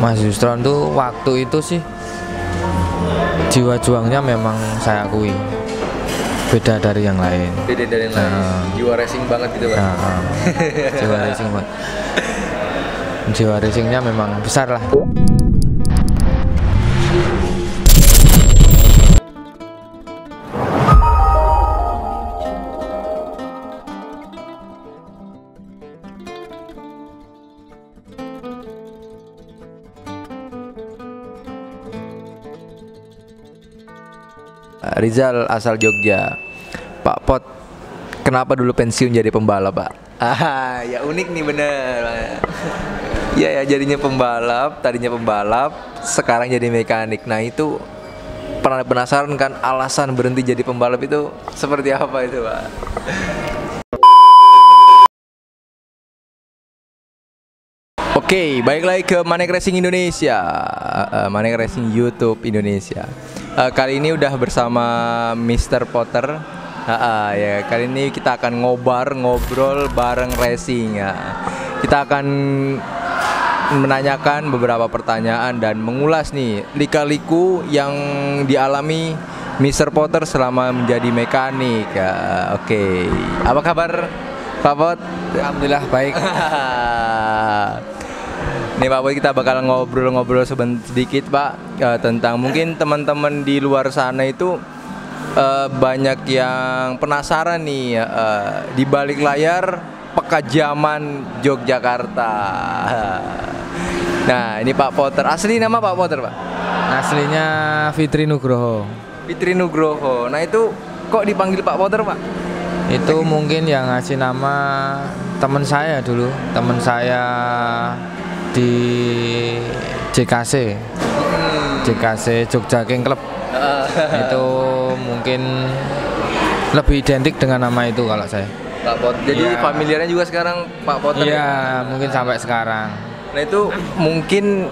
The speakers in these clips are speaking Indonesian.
Mas Yustron tuh waktu itu sih jiwa juangnya memang saya akui beda dari yang lain. Beda dari yang lain. Jiwa racing banget gitu Pak. Jiwa racing banget. Jiwa racingnya memang besar lah. Rizal asal Jogja. Pak Pot, kenapa dulu pensiun jadi pembalap Pak? Ya unik nih bener. Ya jadinya pembalap, tadinya pembalap, sekarang jadi mekanik. Nah itu pernah penasaran kan alasan berhenti jadi pembalap itu seperti apa itu Pak? Oke, balik lagi ke Manek Racing Indonesia, Manek Racing YouTube Indonesia. Kali ini udah bersama Mr. Potter. Ya, kali ini kita akan ngobrol bareng racing ya. Kita akan menanyakan beberapa pertanyaan dan mengulas nih lika-liku yang dialami Mr. Potter selama menjadi mekanik ya. Oke, apa kabar Pak Pot? Alhamdulillah baik. Nih Pak Boy, kita bakal ngobrol-ngobrol sedikit Pak tentang mungkin teman-teman di luar sana itu banyak yang penasaran nih di balik layar Pekajaman Yogyakarta. Nah ini Pak Potter, asli nama Pak Potter Pak? Aslinya Fitri Nugroho. Fitri Nugroho. Nah itu kok dipanggil Pak Potter Pak? Itu mungkin yang ngasih nama teman saya dulu, teman saya di JKC Jogja King Club. Itu mungkin lebih identik dengan nama itu kalau saya. Pak Pot. Jadi ya, familiarnya juga sekarang Pak Potter. Iya, ya? Mungkin sampai sekarang. Nah itu mungkin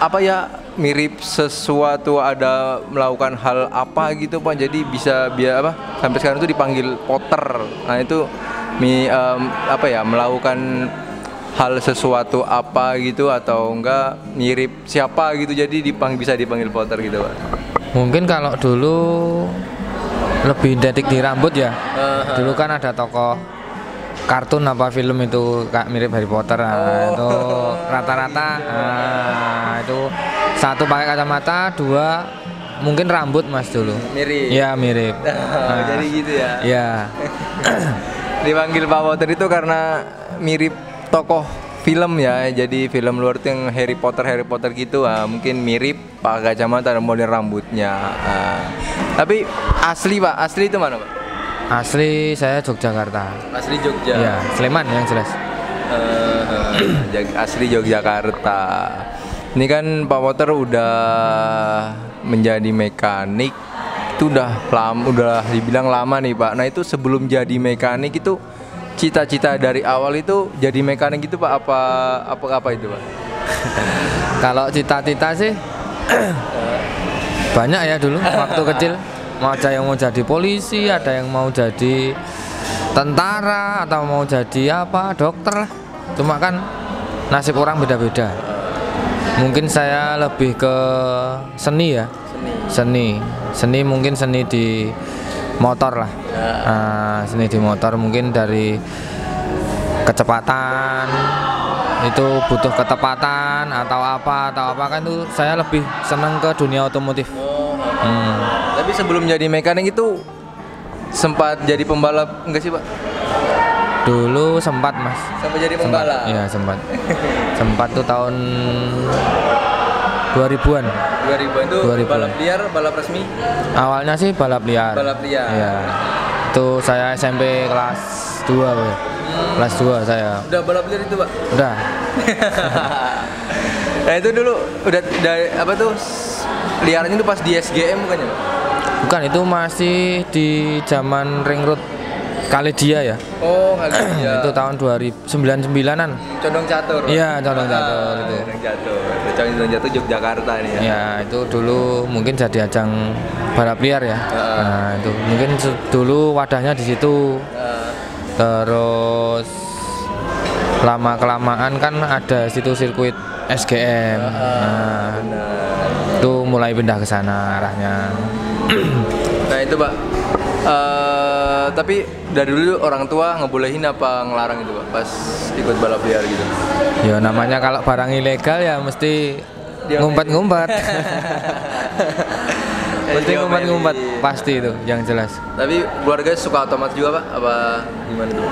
apa ya mirip sesuatu ada melakukan hal apa gitu Pak. Jadi bisa biar apa sampai sekarang itu dipanggil Potter. Nah itu apa ya melakukan hal sesuatu apa gitu atau enggak mirip siapa gitu jadi bisa dipanggil Potter gitu Pak. Mungkin kalau dulu lebih identik di rambut ya. Dulu kan ada tokoh kartun apa film itu mirip Harry Potter. Itu rata-rata itu satu pakai kacamata, dua mungkin rambut Mas dulu. Mirip. Iya mirip. Jadi gitu ya. Iya. Dipanggil Pak Potter itu karena mirip tokoh film ya, jadi film luar itu yang Harry Potter gitu, mungkin mirip pakai kacamata dan model rambutnya. Tapi asli Pak, asli itu mana Pak? Asli saya Yogyakarta. Asli Jogja. Iya, Sleman yang jelas. Asli Yogyakarta. Ini kan Pak Potter udah menjadi mekanik itu udah dibilang lama nih Pak. Nah itu sebelum jadi mekanik itu cita-cita dari awal itu jadi mekanik itu Pak apa itu Pak? Kalau cita-cita sih banyak ya dulu waktu kecil. Ada yang mau jadi polisi, ada yang mau jadi tentara atau mau jadi apa dokter lah. Cuma kan nasib orang beda-beda. Mungkin saya lebih ke seni ya. Seni mungkin seni di motor lah. Seni di motor mungkin dari kecepatan itu butuh ketepatan atau apa kan itu saya lebih seneng ke dunia otomotif. Tapi sebelum jadi mekanik itu sempat jadi pembalap enggak sih Pak? Dulu sempat Mas. Sampai jadi pembalap? Iya sempat. Sempat tuh tahun 2000-an. 2000-an itu 2000-an. Balap liar, balap resmi? Awalnya sih balap liar. Balap liar. Iya. Itu saya SMP kelas 2 ya. Kelas 2 saya. Udah balap liar itu Pak? Udah. Nah itu dulu udah dari apa tuh liarnya itu pas di SGM bukannya Pak? Bukan, itu masih di zaman ring road Kaledia ya. Oh Kaledia. Itu tahun 2099-an. Condong Catur. Iya Condong Catur itu. Condong Catur Yogyakarta nih ya. Ya itu dulu mungkin jadi ajang balap liar ya. Nah itu mungkin dulu wadahnya di situ. Terus lama kelamaan kan ada situ sirkuit SGM. Nah, itu mulai pindah ke sana arahnya. Nah itu Pak, tapi dari dulu orang tua ngebolehin apa ngelarang itu Pak pas ikut balap liar gitu? Ya namanya kalau barang ilegal ya mesti ngumpet-ngumpet. Mesti ngumpet-ngumpet, pasti itu yang jelas. Tapi keluarga suka otomotif juga Pak? Apa gimana tuh?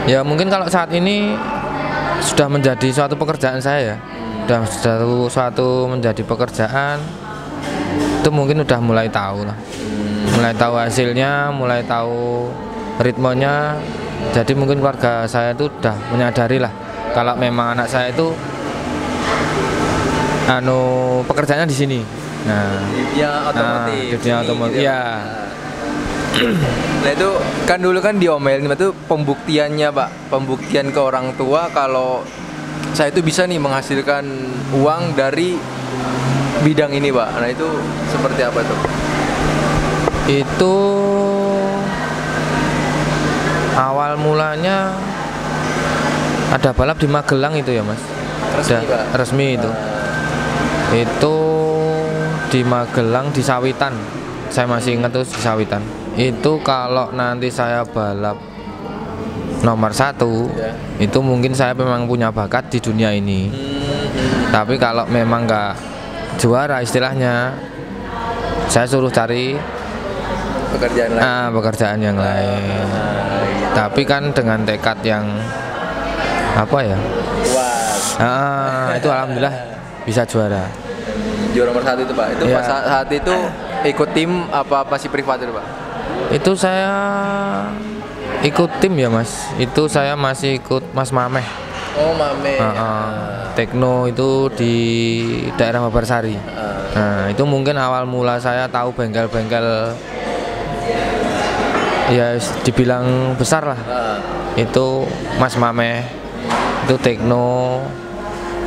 Ya mungkin kalau saat ini sudah menjadi suatu pekerjaan saya ya. Suatu menjadi pekerjaan itu mungkin udah mulai tahu lah. Mulai tahu hasilnya, mulai tahu ritmenya. Jadi mungkin keluarga saya itu udah menyadari lah kalau memang anak saya itu pekerjaannya di sini. Nah, dunia otomotif. Iya. Nah itu kan dulu kan diomelin itu pembuktiannya Pak, pembuktian ke orang tua kalau saya itu bisa nih menghasilkan uang dari bidang ini Pak. Nah itu seperti apa tuh? Itu awal mulanya ada balap di Magelang itu ya Mas. Resmi itu. Itu di Magelang di Sawitan. Saya masih ingat tuh di Sawitan. Itu kalau nanti saya balap nomor 1 itu mungkin saya memang punya bakat di dunia ini. Tapi kalau memang nggak juara istilahnya, saya suruh cari pekerjaan yang lain. Tapi kan dengan tekad yang apa ya? Itu alhamdulillah bisa juara. Juara nomor 1 itu Pak. Itu ya. Pas saat itu ikut tim apa masih privat itu Pak? Itu saya ikut tim ya Mas. Itu saya masih ikut Mas Mameh. Oh Mameh. Tekno itu di daerah Babarsari. Nah itu mungkin awal mula saya tahu bengkel-bengkel ya dibilang besar lah. Itu Mas Mameh, itu Tekno.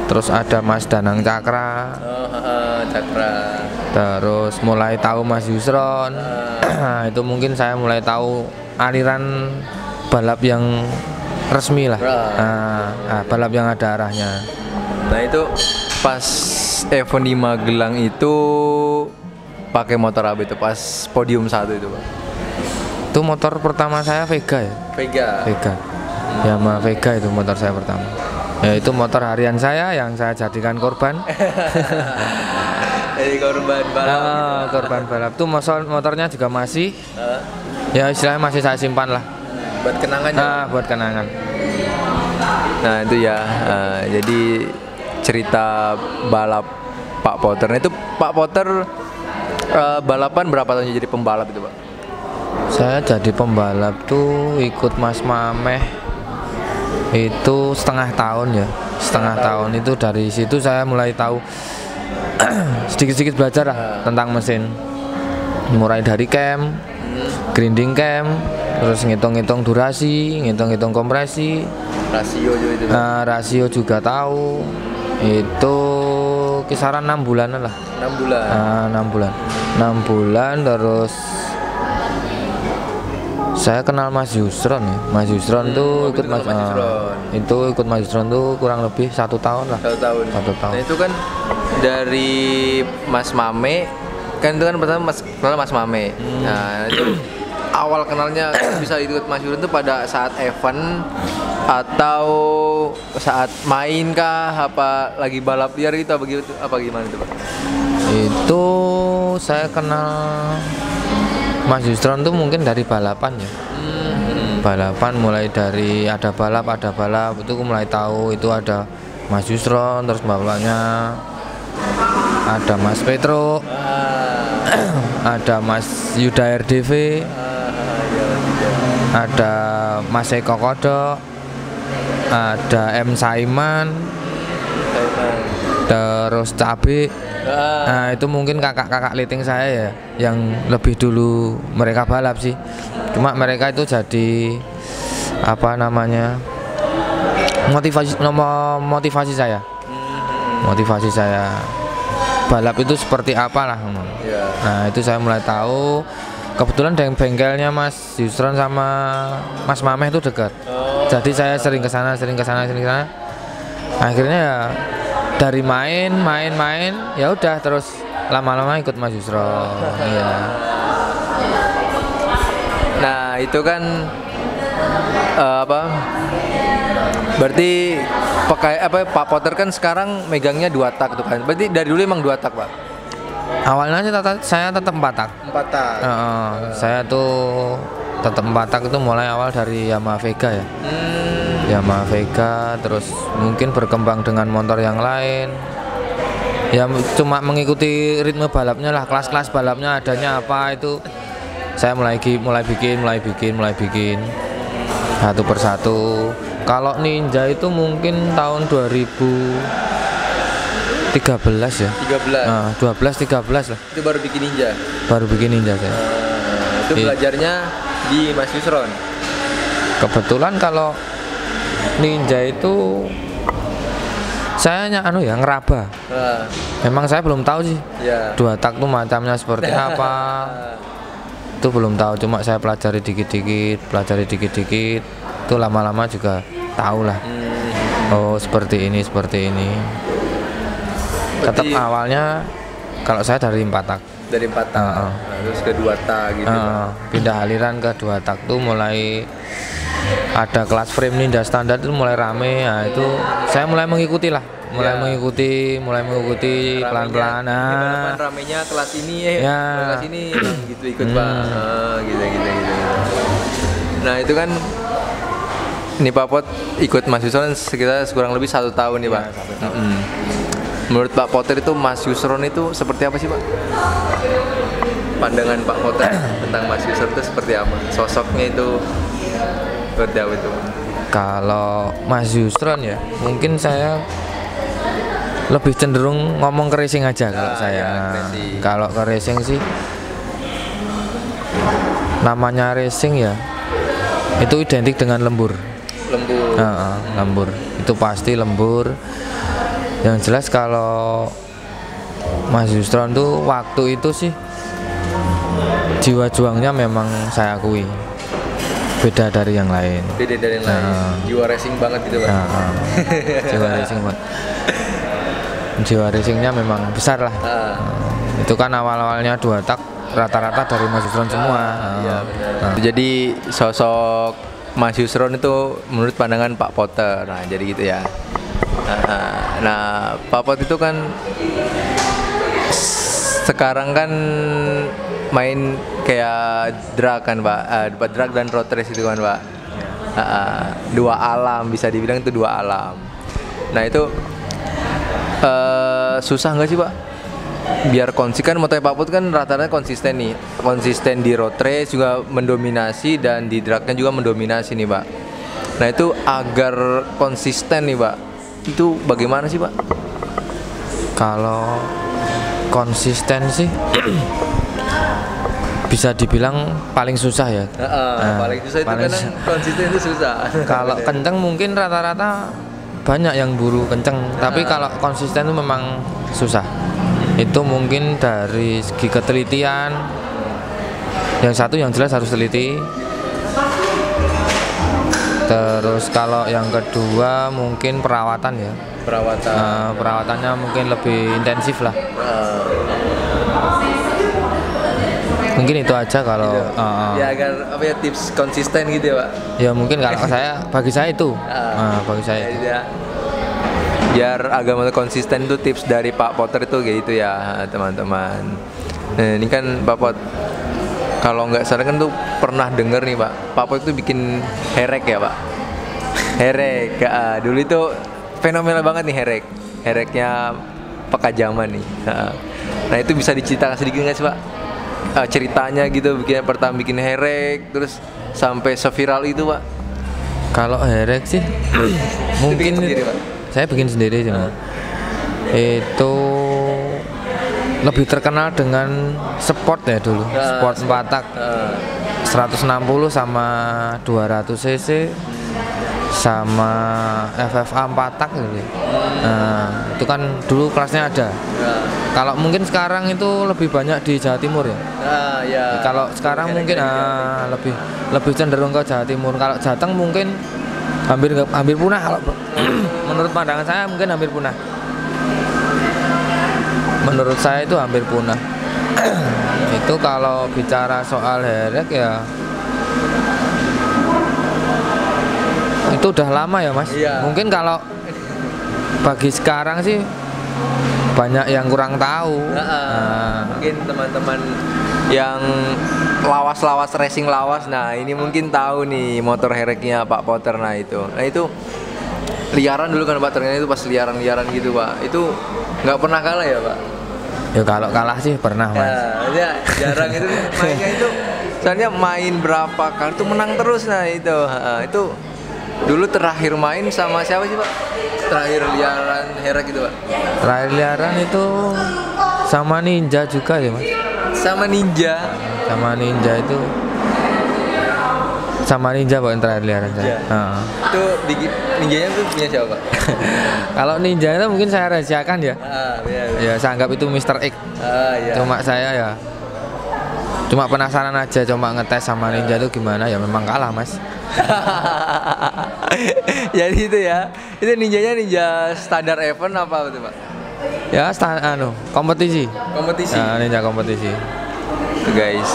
Terus ada Mas Danang Cakra. Terus mulai tahu Mas Yusron. Itu mungkin saya mulai tahu aliran balap yang resmi lah. Balap yang ada arahnya. Nah itu pas event di Magelang itu pakai motor apa itu pas podium 1 itu Pak? Itu motor pertama saya Vega ya. Vega. Yamaha Vega itu motor saya pertama. Ya itu motor harian saya yang saya jadikan korban. Jadi korban balap. Korban balap. Itu motornya juga masih. Ya istilahnya masih saya simpan lah. Buat kenangan. Buat kenangan. Nah itu ya. Jadi cerita balap Pak Potter. Nah itu Pak Potter balapan berapa tahun jadi pembalap itu Pak? Saya jadi pembalap tuh ikut Mas Mameh itu setengah tahun ya. Setengah tahun itu dari situ saya mulai tahu sedikit-sedikit belajar lah tentang mesin. Mulai dari cam, grinding cam, terus ngitung-ngitung durasi, ngitung-ngitung kompresi, rasio juga itu. Rasio juga tahu. Itu kisaran 6 bulanan lah. 6 bulan. 6 bulan terus saya kenal Mas Yusron ya. Mas Yusron tuh ikut Mas Yusron tuh kurang lebih 1 tahun lah. 1 tahun. Nah itu kan dari Mas Mame, kan itu kan pertama Mas Mame. Nah itu awal kenalnya bisa ikut Mas Yusron tuh pada saat event atau saat main kah? Apa lagi balap liar gitu? Apa gimana itu Pak? Itu saya kenal Mas Yusron tuh mungkin dari balapan ya. Balapan mulai dari ada balap itu aku mulai tahu itu ada Mas Yusron, terus bapaknya ada Mas Petro, ada Mas Yuda RDV, ada Mas Eko Kodok, ada M Saiman, terus Cabe. Nah itu mungkin kakak-kakak liting saya ya yang lebih dulu mereka balap sih. Cuma mereka itu jadi apa namanya motivasi saya. Motivasi saya balap itu seperti apalah. Nah itu saya mulai tahu. Kebetulan dengan bengkelnya Mas Yusron sama Mas Mameh itu dekat. Jadi saya sering ke sana. Akhirnya ya dari main, ya udah terus lama-lama ikut Mas Yusron. Iya. Nah, itu kan berarti Pak Potter kan sekarang megangnya 2 tak tuh kan. Berarti dari dulu emang 2 tak, Pak? Awalnya sih saya tetap 4 tak. 4 tak. Saya tuh tetap 4 tak itu mulai awal dari Yamaha Vega ya. Yamaha Vega, terus mungkin berkembang dengan motor yang lain. Ya cuma mengikuti ritme balapnya lah, kelas-kelas balapnya adanya apa itu. Saya mulai bikin satu persatu. Kalau Ninja itu mungkin tahun 2013 ya. 12-13 lah. Itu baru bikin Ninja. Saya. Itu belajarnya di Mas Yusron. Kebetulan kalau Ninja itu saya ngeraba. Memang saya belum tahu sih. 2 tak tuh macamnya seperti apa. Itu belum tahu, cuma saya pelajari dikit-dikit. Itu lama-lama juga tahu lah. Oh, seperti ini. Tetap awalnya kalau saya dari 4 tak. Dari 4 tak. Terus ke 2 tak gitu. Pindah aliran ke 2 tak tuh mulai ada kelas frame Ninja standar itu mulai rame. Nah, itu saya mulai mengikuti pelan-pelan. Ramenya kelas ini kelas ini gitu ikut Pak. Gitu. Nah, itu kan ini Pak Pot ikut Mas Yusron sekitar kurang lebih 1 tahun nih, Pak. Menurut Pak Potter itu Mas Yusron itu seperti apa sih, Pak? Pandangan Pak Potter tentang Mas Yusron itu seperti apa? Sosoknya itu seperti apa itu? Kalau Mas Yusron ya, mungkin saya lebih cenderung ngomong ke racing aja kalau saya. Kalau ke racing sih, namanya racing ya, itu identik dengan lembur. Lembur. Itu pasti lembur. Yang jelas kalau Mas Yusron tuh waktu itu sih jiwa juangnya memang saya akui beda dari yang lain. Jiwa racing banget gitu, Pak. Jiwa racingnya memang besar lah. Itu kan awalnya 2 tak rata-rata dari Mas Yusron semua. Jadi sosok Mas Yusron itu menurut pandangan Pak Potter. Nah, jadi gitu ya. Nah, Pak Pot itu kan sekarang kan main kayak drag kan, Pak. Drag dan road race itu kan, Pak. 2 alam, bisa dibilang itu 2 alam. Nah, itu susah nggak sih, Pak? Biar konsisten, motor Pak Pot kan rata-rata konsisten nih. Konsisten di road race juga mendominasi dan di dragnya juga mendominasi nih, Pak. Nah, itu agar konsisten nih, Pak. Itu bagaimana sih, Pak? Kalau konsisten sih bisa dibilang paling susah ya. Paling susah itu kan konsisten itu susah. Kalau kenceng mungkin rata-rata banyak yang buru kenceng, tapi kalau konsisten itu memang susah. Itu mungkin dari segi ketelitian. Yang satu yang jelas harus teliti. Terus kalau yang kedua mungkin perawatan ya. Perawatannya mungkin lebih intensif lah. Mungkin itu aja kalau ya agar tips konsisten gitu ya, Pak. Ya mungkin kalau bagi saya itu. Bagi saya. Ya, biar agama konsisten itu tips dari Pak Potter itu kayak gitu ya, teman-teman. Nah, ini kan Pak Pot, kalau nggak salah kan tuh pernah denger nih, Pak Pot itu bikin herek ya, Pak. Herek, dulu itu fenomenal banget nih hereknya Pekajaman nih. Nah, itu bisa diceritakan sedikit nggak sih, Pak? Ceritanya gitu, pertama bikin herek terus sampai seviral itu, Pak. Kalau herek sih mungkin sendiri, Pak. Saya bikin sendiri cuma. Itu lebih terkenal dengan sport ya dulu. Sport 4 tak. 160 sama 200 cc sama FFA 4 tak gitu. Nah, itu kan dulu kelasnya ada. Kalau mungkin sekarang itu lebih banyak di Jawa Timur ya. Kalau sekarang mungkin lebih cenderung ke Jawa Timur. Kalau Jateng mungkin hampir punah kalau menurut pandangan saya mungkin hampir punah. Menurut saya itu hampir punah. Itu kalau bicara soal herek ya itu udah lama ya Mas. Iya. Mungkin kalau bagi sekarang sih banyak yang kurang tahu. Mungkin teman-teman yang lawas-lawas racing lawas, nah ini mungkin tahu nih motor hereknya Pak Potter. Nah itu liaran dulu kan Pak, ternyata itu pas liaran gitu Pak, itu nggak pernah kalah ya Pak? Ya kalau kalah sih pernah Mas. Ya jarang itu mainnya itu, soalnya main berapa kali tuh menang terus. Nah itu dulu terakhir main sama siapa sih Pak? Terakhir liaran herek gitu Pak? Terakhir liaran itu sama Ninja juga ya Mas. Sama Ninja itu sama Ninja Pak yang terakhir liaran saya. Itu Ninjanya tuh punya siapa Pak? Kalau Ninja itu mungkin saya rahasiakan ya. Iya. Ya saya anggap itu Mr. X. Iya. Cuma saya ya cuma penasaran aja, cuma ngetes sama Ninja itu gimana, ya memang kalah Mas. Jadi itu ya, itu ninjanya ninja standar event apa itu Pak? Ya kompetisi. Ninja kompetisi. Tuh guys,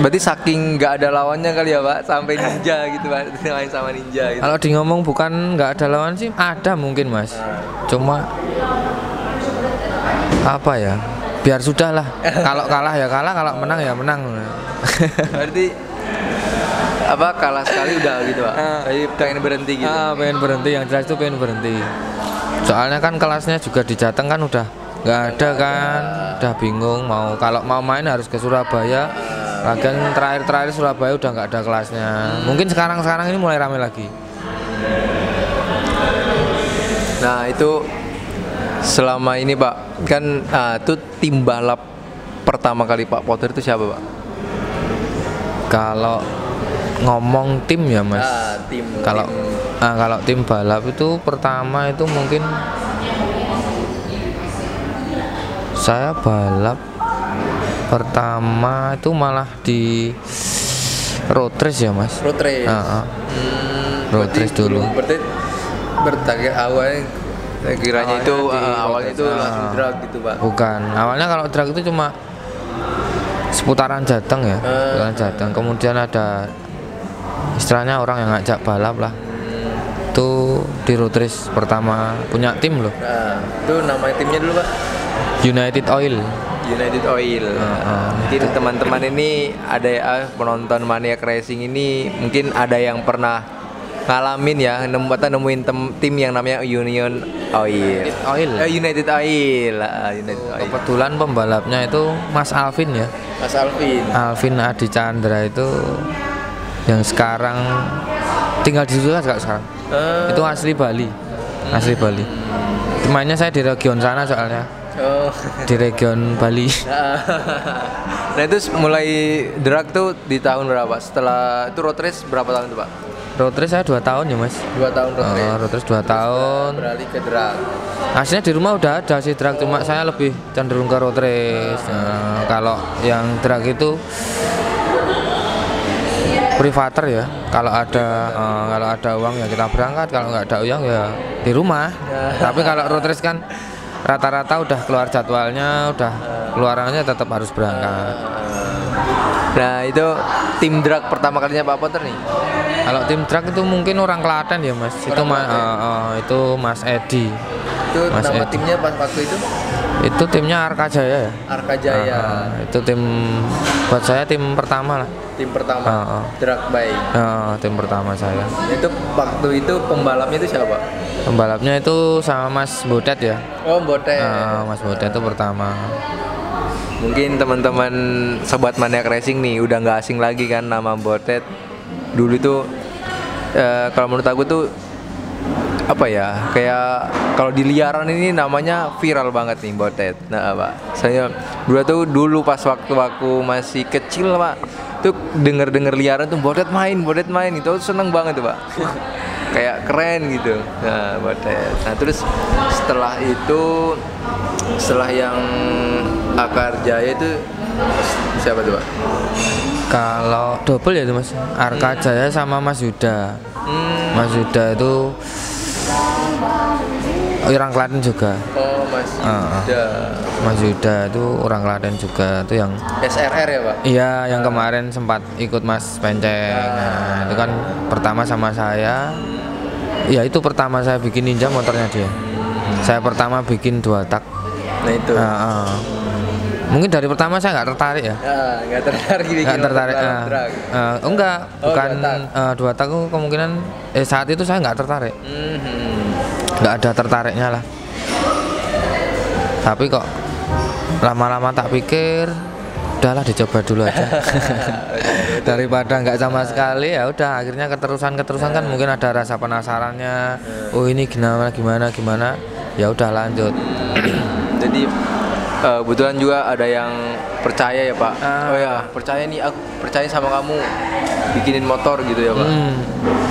berarti saking nggak ada lawannya kali ya Pak, sampai ninja gitu Pak, main sama ninja gitu. Kalau di ngomong bukan nggak ada lawan sih, ada mungkin Mas. Cuma apa ya, biar sudah lah. Kalau kalah ya kalah, kalau menang ya menang. Berarti kalah sekali udah gitu Pak. Jadi pengen berhenti gitu. Pengen berhenti, yang jelas itu pengen berhenti. Soalnya kan kelasnya juga di Jateng kan udah nggak ada kan, udah bingung kalau mau main harus ke Surabaya. Lagian terakhir Surabaya udah nggak ada kelasnya. Mungkin sekarang ini mulai rame lagi. Nah itu selama ini Pak kan itu tim balap pertama kali Pak Potter itu siapa Pak? Kalau ngomong tim ya Mas. Kalau tim balap itu pertama itu mungkin saya balap pertama itu malah di road race ya Mas. Road race. Road race dulu. Berarti bertarget awalnya kiranya itu awalnya itu langsung drag gitu Pak. Bukan. Awalnya kalau drag itu cuma seputaran Jateng ya. Seputaran Jateng. Kemudian ada istilahnya orang yang ngajak balap lah. Itu di road race pertama punya tim loh. Itu nama timnya dulu Pak? United Oil. Mungkin teman-teman ini ada penonton Maniac Racing ini mungkin ada yang pernah ngalamin ya, nemuin tim yang namanya United Oil. Kebetulan pembalapnya itu Mas Alvin ya. Alvin Adi Chandra itu yang sekarang tinggal di situ kan sekarang. Itu asli Bali. Mainnya saya di region sana soalnya. Di region Bali. Nah itu mulai drag tuh di tahun berapa? Setelah itu road race berapa tahun tuh Pak? Road race saya 2 tahun ya Mas. 2 tahun road race. Road race 2 tahun. Beralih ke drag. Aslinya di rumah udah ada sih drag, cuma saya lebih cenderung ke road race. Kalau yang drag itu privater ya. Kalau ada uang ya kita berangkat, kalau nggak ada uang ya di rumah. Tapi kalau road race kan rata-rata udah keluar jadwalnya, udah keluarannya tetap harus berangkat. Nah itu tim drag pertama kalinya Pak Potter nih? Kalau tim drag itu mungkin orang Klaten ya Mas. Itu Mas Edi. Itu Mas nama Edi. timnya pas waktu itu? Itu timnya Arka Jaya ya. Itu tim buat saya tim pertama lah. Tim pertama. Drag bike. Tim pertama saya. Itu waktu itu pembalapnya itu siapa? Pembalapnya itu sama Mas Bodet ya. Oh Bodet. Mas Bodet itu pertama. Mungkin teman-teman sobat Maniac Racing nih udah nggak asing lagi kan nama Bodet. Dulu itu kalau menurut aku tuh apa ya, kayak kalau di liaran ini namanya viral banget nih Bodet. Nah Pak, saya dulu pas waktu aku masih kecil Pak, tuh denger liaran tuh Bodet main itu seneng banget tuh Pak. Kayak keren gitu. Nah Bodet. Nah terus setelah yang Akar Jaya itu Siapa tuh Pak? Kalau double ya itu Mas, Arka Jaya sama Mas Yuda. Mas Yuda itu orang Klaten juga. Oh Mas Yuda. Mas Yuda itu orang Klaten juga, itu yang SRR ya Pak? iya yang kemarin sempat ikut Mas Penceng. Nah, itu kan pertama sama saya. Ya itu pertama saya bikin Ninja motornya dia. Saya pertama bikin 2 tak. Nah itu. Mungkin dari pertama saya nggak tertarik ya. Nggak tertarik bikin Nggak tertarik. Enggak, bukan 2 tak itu kemungkinan saat itu saya nggak tertarik. Nggak ada tertariknya lah. Tapi kok lama-lama tak pikir, udahlah dicoba dulu aja. Daripada nggak sama sekali, ya udah akhirnya keterusan kan mungkin ada rasa penasarannya. Oh ini gimana, ya udah lanjut. Jadi kebetulan juga ada yang percaya ya Pak. Oh ya percaya nih, aku percaya sama kamu bikinin motor gitu ya Pak.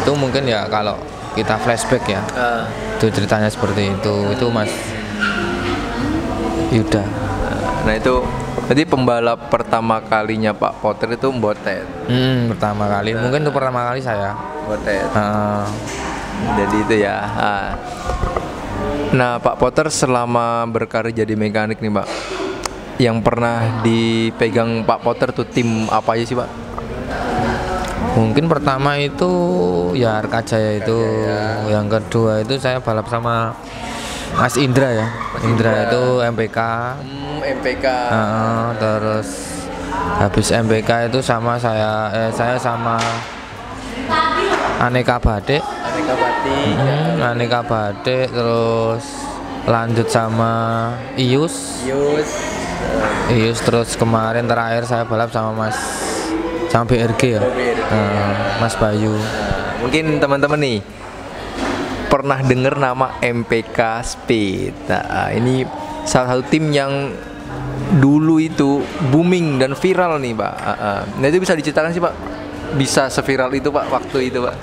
Itu mungkin ya kalau kita flashback ya, itu ceritanya seperti itu Mas Yuda. Nah itu jadi pembalap pertama kalinya Pak Potter itu Mbotet. Pertama kali, mungkin itu pertama kali saya Mbotet. Jadi itu ya. Nah Pak Potter selama berkarir jadi mekanik nih Pak, yang pernah dipegang Pak Potter tuh tim apa aja sih Pak? Mungkin pertama itu ya Arka Jaya itu, yang kedua itu saya balap sama Mas Indra ya. Indra itu MPK. MPK. Terus habis MPK itu sama saya sama Aneka Batik. Aneka Batik, terus lanjut sama Ius, terus kemarin terakhir saya balap sama BRG ya, Mas Bayu. Mungkin teman-teman nih pernah dengar nama MPK Speed. Nah, ini salah satu tim yang dulu itu booming dan viral nih Pak. Nah itu bisa diceritakan sih Pak, bisa seviral itu Pak waktu itu Pak?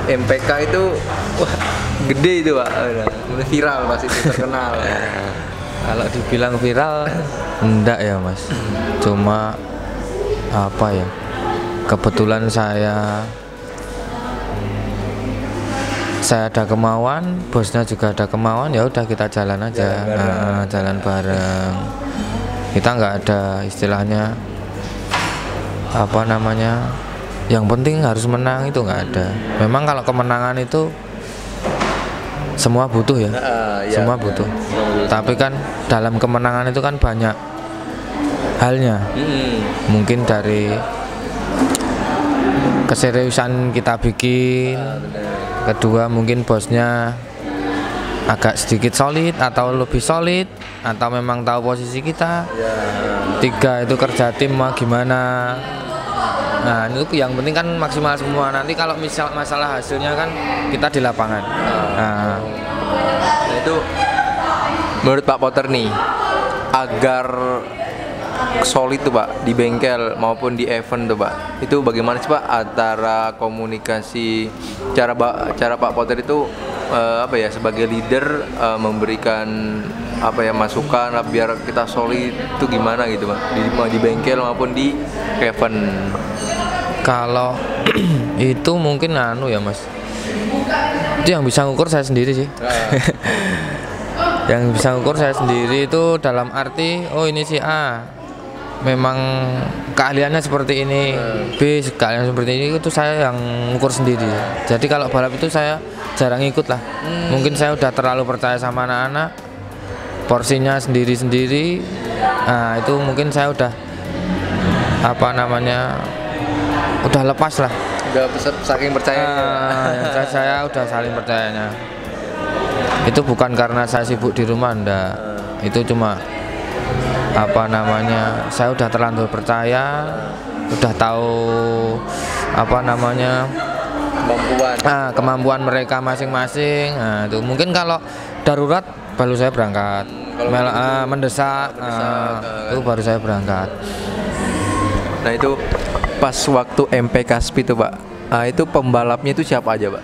MPK itu wah gede itu Pak, udah viral pas itu, terkenal. Kalau dibilang viral enggak ya Mas, cuma apa ya, kebetulan saya ada kemauan, bosnya juga ada kemauan, ya udah kita jalan aja, jalan bareng. Kita nggak ada istilahnya apa namanya, yang penting harus menang, itu nggak ada. Memang kalau kemenangan itu semua butuh ya, semua butuh. Tapi kan dalam kemenangan itu kan banyak halnya. Mungkin dari keseriusan kita bikin, kedua mungkin bosnya agak sedikit solid atau lebih solid, atau memang tahu posisi kita. 3 itu kerja tim gimana. Nah itu yang penting kan maksimal semua. Nanti kalau misal masalah hasilnya kan kita di lapangan. Nah itu menurut Pak Potter nih, agar solid tuh Pak di bengkel maupun di event tuh Pak, itu bagaimana sih Pak antara komunikasi, cara Pak Potter itu apa ya, sebagai leader memberikan apa ya, masukan biar kita solid itu gimana gitu Pak, di bengkel maupun di event? Kalau itu mungkin ya Mas, itu yang bisa ngukur saya sendiri sih. Yang bisa ngukur saya sendiri itu dalam arti, oh ini si A memang keahliannya seperti ini, B keahliannya seperti ini, itu saya yang ngukur sendiri. Jadi kalau balap itu saya jarang ikut lah. Mungkin saya udah terlalu percaya sama anak-anak, porsinya sendiri-sendiri. Nah itu mungkin saya udah apa namanya, udah lepas lah. Udah saking percayanya. Saya udah saling percayanya. Itu bukan karena saya sibuk di rumah, enggak. Itu cuma apa namanya, saya udah terlanjur percaya, udah tahu apa namanya kemampuan mereka masing-masing. Nah, itu mungkin kalau darurat baru saya berangkat, mendesak itu baru saya berangkat. Nah itu pas waktu MPK Speed tuh Pak, itu pembalapnya itu siapa aja Pak?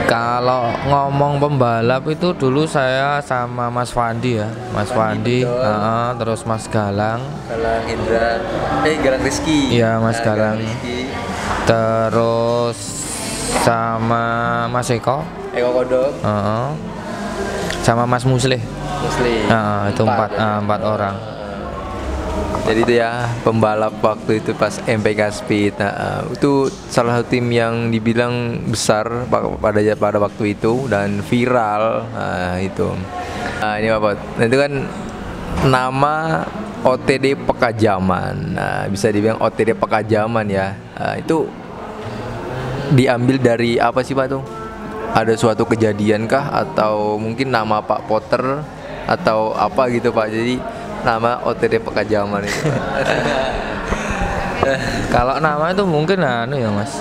Kalau ngomong pembalap itu dulu saya sama Mas Fandi ya, Mas Fandi, terus Mas Galang, Indra, Galang Rizky. Iya Mas Galang. Rizky. Terus sama Mas Eko Kodok, sama Mas Musli. Itu empat orang. Jadi itu ya pembalap waktu itu pas MPK Speed. Itu salah satu tim yang dibilang besar pada waktu itu dan viral. Itu. Ini Bapak. Nah, itu kan nama OTD Pekajaman. Bisa dibilang OTD Pekajaman ya. Itu diambil dari apa sih Pak tuh? Ada suatu kejadian kah atau mungkin nama Pak Potter atau apa gitu Pak? Jadi nama OTD Pekajaman itu. Kalau nama itu mungkin ya Mas.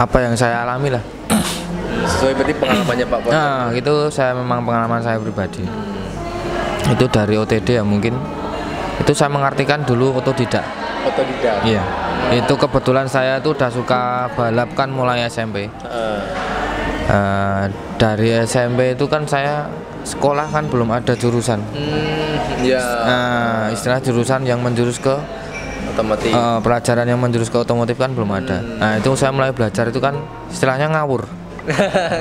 Apa yang saya alami lah. Sesuai berarti pengalamannya Pak Potter. Nah, itu saya memang pengalaman saya pribadi. Itu dari OTD ya mungkin. Itu saya mengartikan dulu otodidak. Iya. Itu kebetulan saya tuh udah suka balap kan mulai SMP. Dari SMP itu kan saya sekolah kan belum ada jurusan. Istilah jurusan yang menjurus ke otomotif. Pelajaran yang menjurus ke otomotif kan belum ada. Nah itu saya mulai belajar itu kan istilahnya ngawur.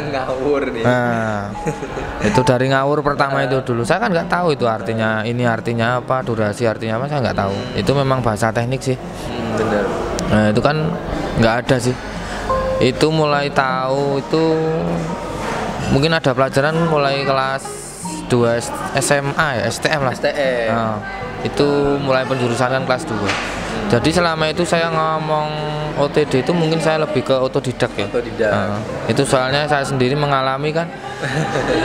Ngawur nih. Nah itu dari ngawur pertama itu dulu. Saya kan nggak tahu itu artinya ini artinya apa, durasi artinya apa, saya nggak tahu. Itu memang bahasa teknik sih. Bener. Nah itu kan nggak ada sih. Itu mulai tahu itu mungkin ada pelajaran mulai kelas 2 SMA ya, STM lah. Nah, itu mulai penjurusan kan kelas 2. Jadi selama itu saya ngomong OTD itu mungkin saya lebih ke otodidak ya. Itu soalnya saya sendiri mengalami kan.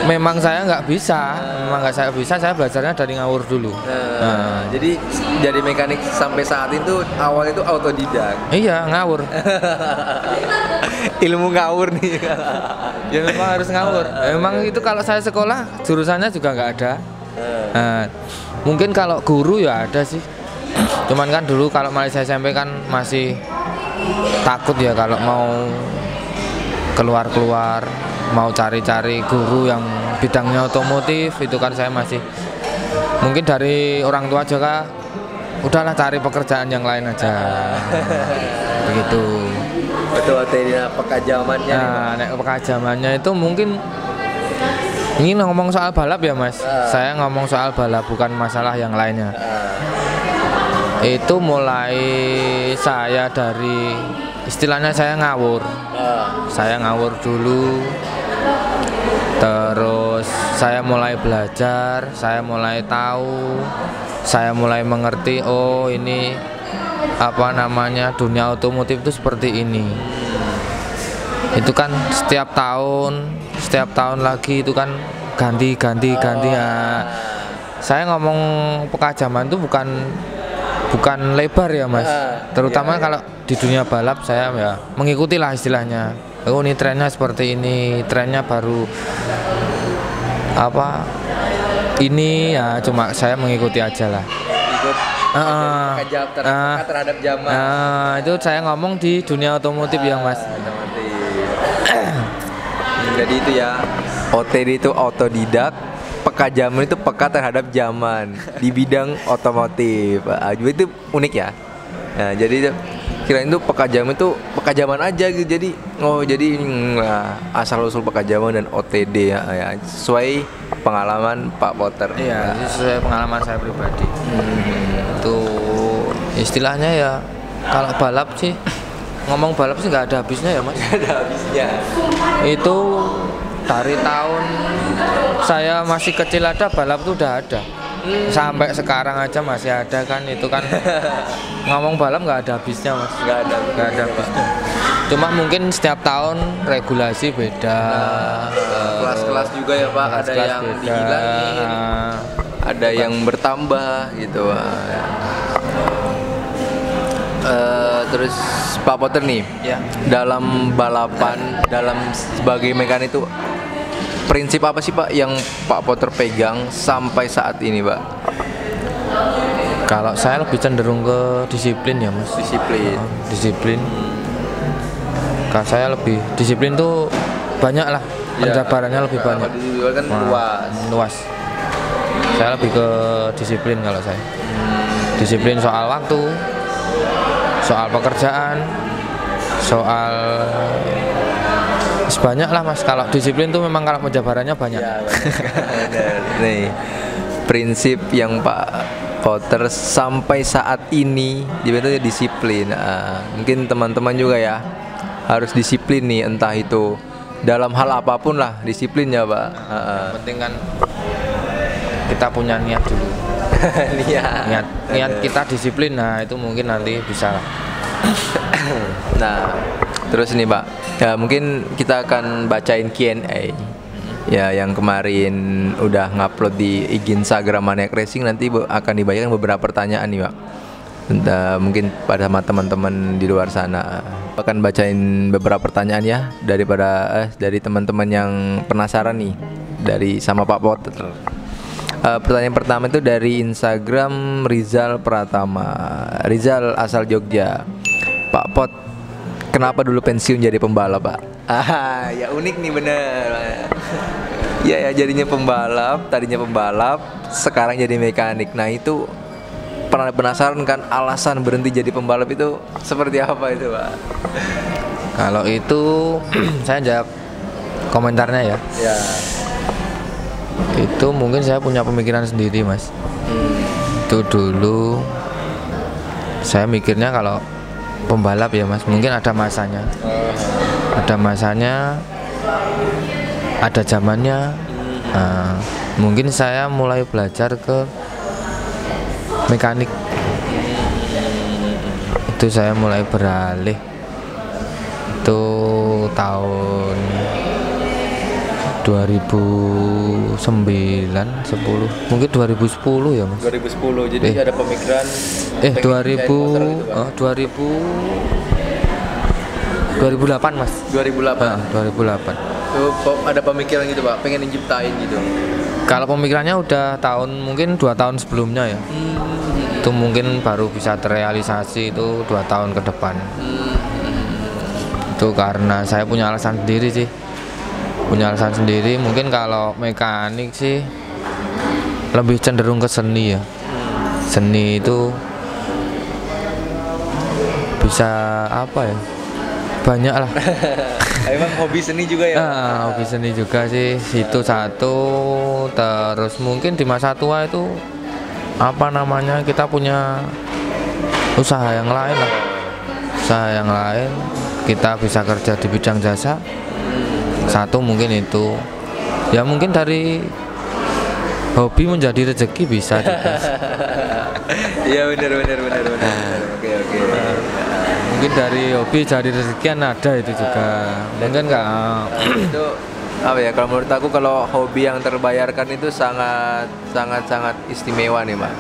Memang saya nggak bisa, saya belajarnya dari ngawur dulu. Jadi jadi mekanik sampai saat itu awal itu autodidak. Iya ngawur. Ilmu ngawur nih. Ya memang harus ngawur. Memang itu kalau saya sekolah jurusannya juga nggak ada. Mungkin kalau guru ya ada sih. Cuman kan dulu kalau Malaysia SMP kan masih takut ya kalau mau keluar mau cari-cari guru yang bidangnya otomotif itu kan saya masih mungkin dari orang tua juga udahlah cari pekerjaan yang lain aja. Begitu. Betul pekajamannya. Nah, pekajamannya itu mungkin ini ngomong soal balap ya Mas. Saya ngomong soal balap bukan masalah yang lainnya. Itu mulai saya dari istilahnya saya ngawur. Saya ngawur dulu. Terus saya mulai belajar, saya mulai tahu, saya mulai mengerti oh ini apa namanya dunia otomotif itu seperti ini. Itu kan setiap tahun lagi itu kan ganti ya. Saya ngomong pekajaman itu bukan lebar ya Mas, terutama kalau di dunia balap saya ya mengikuti lah istilahnya. Oh ini trennya seperti ini, trennya baru apa ini ya cuma saya mengikuti aja lah. Ikut terhadap zaman. Itu saya ngomong di dunia otomotif ya Mas. Jadi itu ya OTD itu autodidak, pekajaman itu peka terhadap zaman di bidang otomotif. Itu unik ya. Nah, jadi kirain itu pekajaman itu pekajaman aja gitu. Jadi asal usul pekajaman dan OTD ya sesuai pengalaman Pak Potter. Iya, sesuai pengalaman saya pribadi. Itu istilahnya ya kalau balap sih ngomong balap sih nggak ada habisnya ya Mas. Nggak ada habisnya. Itu dari tahun saya masih kecil ada balap tuh udah ada. Sampai sekarang aja masih ada kan itu kan ngomong balap nggak ada habisnya Mas. Nggak ada habisnya. Cuma mungkin setiap tahun regulasi beda. Kelas-kelas juga ya Pak. Ada yang dihilangin, ada yang bertambah gitu. Terus Pak Potter nih, dalam balapan, dalam sebagai mekanik itu prinsip apa sih Pak yang Pak Potter pegang sampai saat ini Pak? Kalau saya lebih cenderung ke disiplin ya Mas. Disiplin. Kalau saya lebih disiplin tuh banyak lah, penjabarannya lebih banyak. Kalau di luar kan luas. Saya lebih ke disiplin kalau saya. Disiplin soal waktu, soal pekerjaan, soal banyak lah mas. Kalau disiplin tuh memang kalau penjabarannya banyak. Ya, benar. Nih prinsip yang Pak Potter sampai saat ini dibentuknya disiplin. Mungkin teman-teman juga ya harus disiplin nih, entah itu dalam hal apapun lah disiplinnya Pak. Yang penting kan kita punya niat dulu. niat kita disiplin, nah itu mungkin nanti bisa lah. Nah terus nih Pak, ya mungkin kita akan bacain Q&A ya yang kemarin udah ngupload di IG Instagram Maniac Racing. Nanti akan dibacakan beberapa pertanyaan nih Pak. Mungkin pada teman-teman di luar sana akan bacain beberapa pertanyaan ya dari teman-teman yang penasaran nih dari sama Pak Potter. Pertanyaan pertama itu dari Instagram Rizal Pratama. Rizal asal Jogja. Pak Pot, kenapa dulu pensiun jadi pembalap Pak? Ya unik nih bener. Ya jadinya pembalap, tadinya pembalap, sekarang jadi mekanik. Nah itu pernah penasaran kan alasan berhenti jadi pembalap itu seperti apa itu Pak? Kalau itu saya jawab komentarnya ya. Ya. Itu mungkin saya punya pemikiran sendiri mas. Itu dulu saya mikirnya kalau pembalap ya mas, mungkin ada masanya. Ada masanya, ada zamannya. Mungkin saya mulai belajar ke mekanik. Itu saya mulai beralih. Itu tahun 2009, 10, mungkin 2010 ya mas. 2010, jadi ada pemikiran 2008 mas. 2008. 2008. Ada pemikiran gitu Pak, pengen nyiptain gitu. Kalau pemikirannya udah mungkin 2 tahun sebelumnya ya. Itu mungkin baru bisa terrealisasi itu 2 tahun ke depan. Itu karena saya punya alasan sendiri sih. Mungkin kalau mekanik sih lebih cenderung ke seni ya. Seni itu bisa apa ya, banyak lah. Emang hobi seni juga ya? Hobi seni juga sih, itu satu. Terus mungkin di masa tua itu apa namanya, kita punya usaha yang lain lah. Kita bisa kerja di bidang jasa. Satu mungkin itu. Ya mungkin dari hobi menjadi rezeki bisa juga. Iya benar. Oke. Mungkin dari hobi jadi rezeki ada itu juga. Mungkin enggak. Itu apa ya, kalau menurut aku kalau hobi yang terbayarkan itu sangat istimewa nih Pak.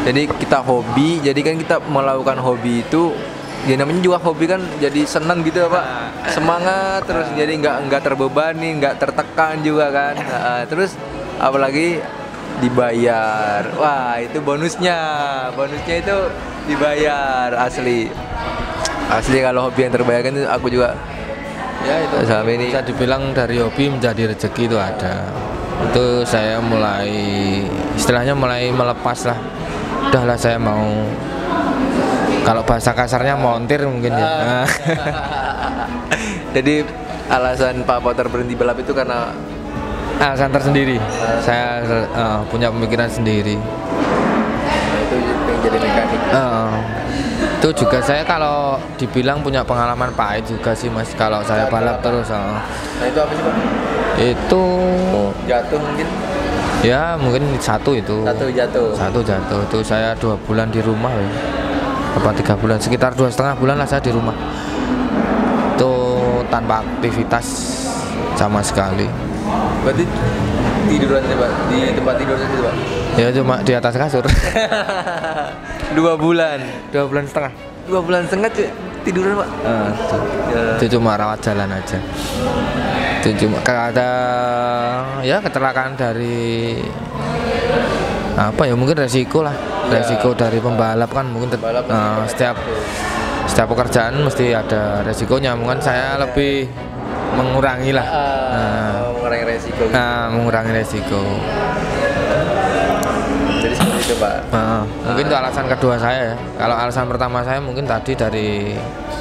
Jadi kita hobi, jadi kan kita melakukan hobi itu ya namanya juga hobi kan, jadi senang gitu Pak, semangat terus, jadi nggak terbebani, nggak tertekan juga kan. Terus apalagi dibayar, wah itu bonusnya itu dibayar asli kalau hobi yang terbayarkan itu aku juga ya itu selama ini bisa dibilang dari hobi menjadi rezeki itu ada. Itu saya istilahnya mulai melepas lah, udahlah saya mau, kalau bahasa kasarnya montir mungkin ya. Jadi alasan Pak Potter berhenti balap itu karena alasan tersendiri. Saya punya pemikiran sendiri. Itu yang jadi mekanik. Itu juga saya kalau dibilang punya pengalaman pahit juga sih mas. Kalau saya balap terus. Nah itu apa sih Pak? Itu jatuh mungkin? Ya mungkin satu jatuh. Itu saya 2 bulan di rumah ya. Apa 3 bulan, sekitar 2,5 bulan lah saya di rumah. Itu tanpa aktivitas sama sekali. Berarti tiduran sih Pak, di tempat tidur saja Pak? Ya cuma di atas kasur. 2 bulan? 2 bulan setengah. 2 bulan setengah tiduran Pak? Itu cuma rawat jalan aja. Itu cuma ada ya kecelakaan dari apa ya, mungkin resiko lah. Resiko dari pembalap kan mungkin setiap pekerjaan mesti ada resikonya, mungkin saya lebih mengurangi lah. Mengurangi resiko. Mengurangi resiko. Jadi seperti itu Pak. Mungkin itu alasan kedua saya ya. Kalau alasan pertama saya mungkin tadi dari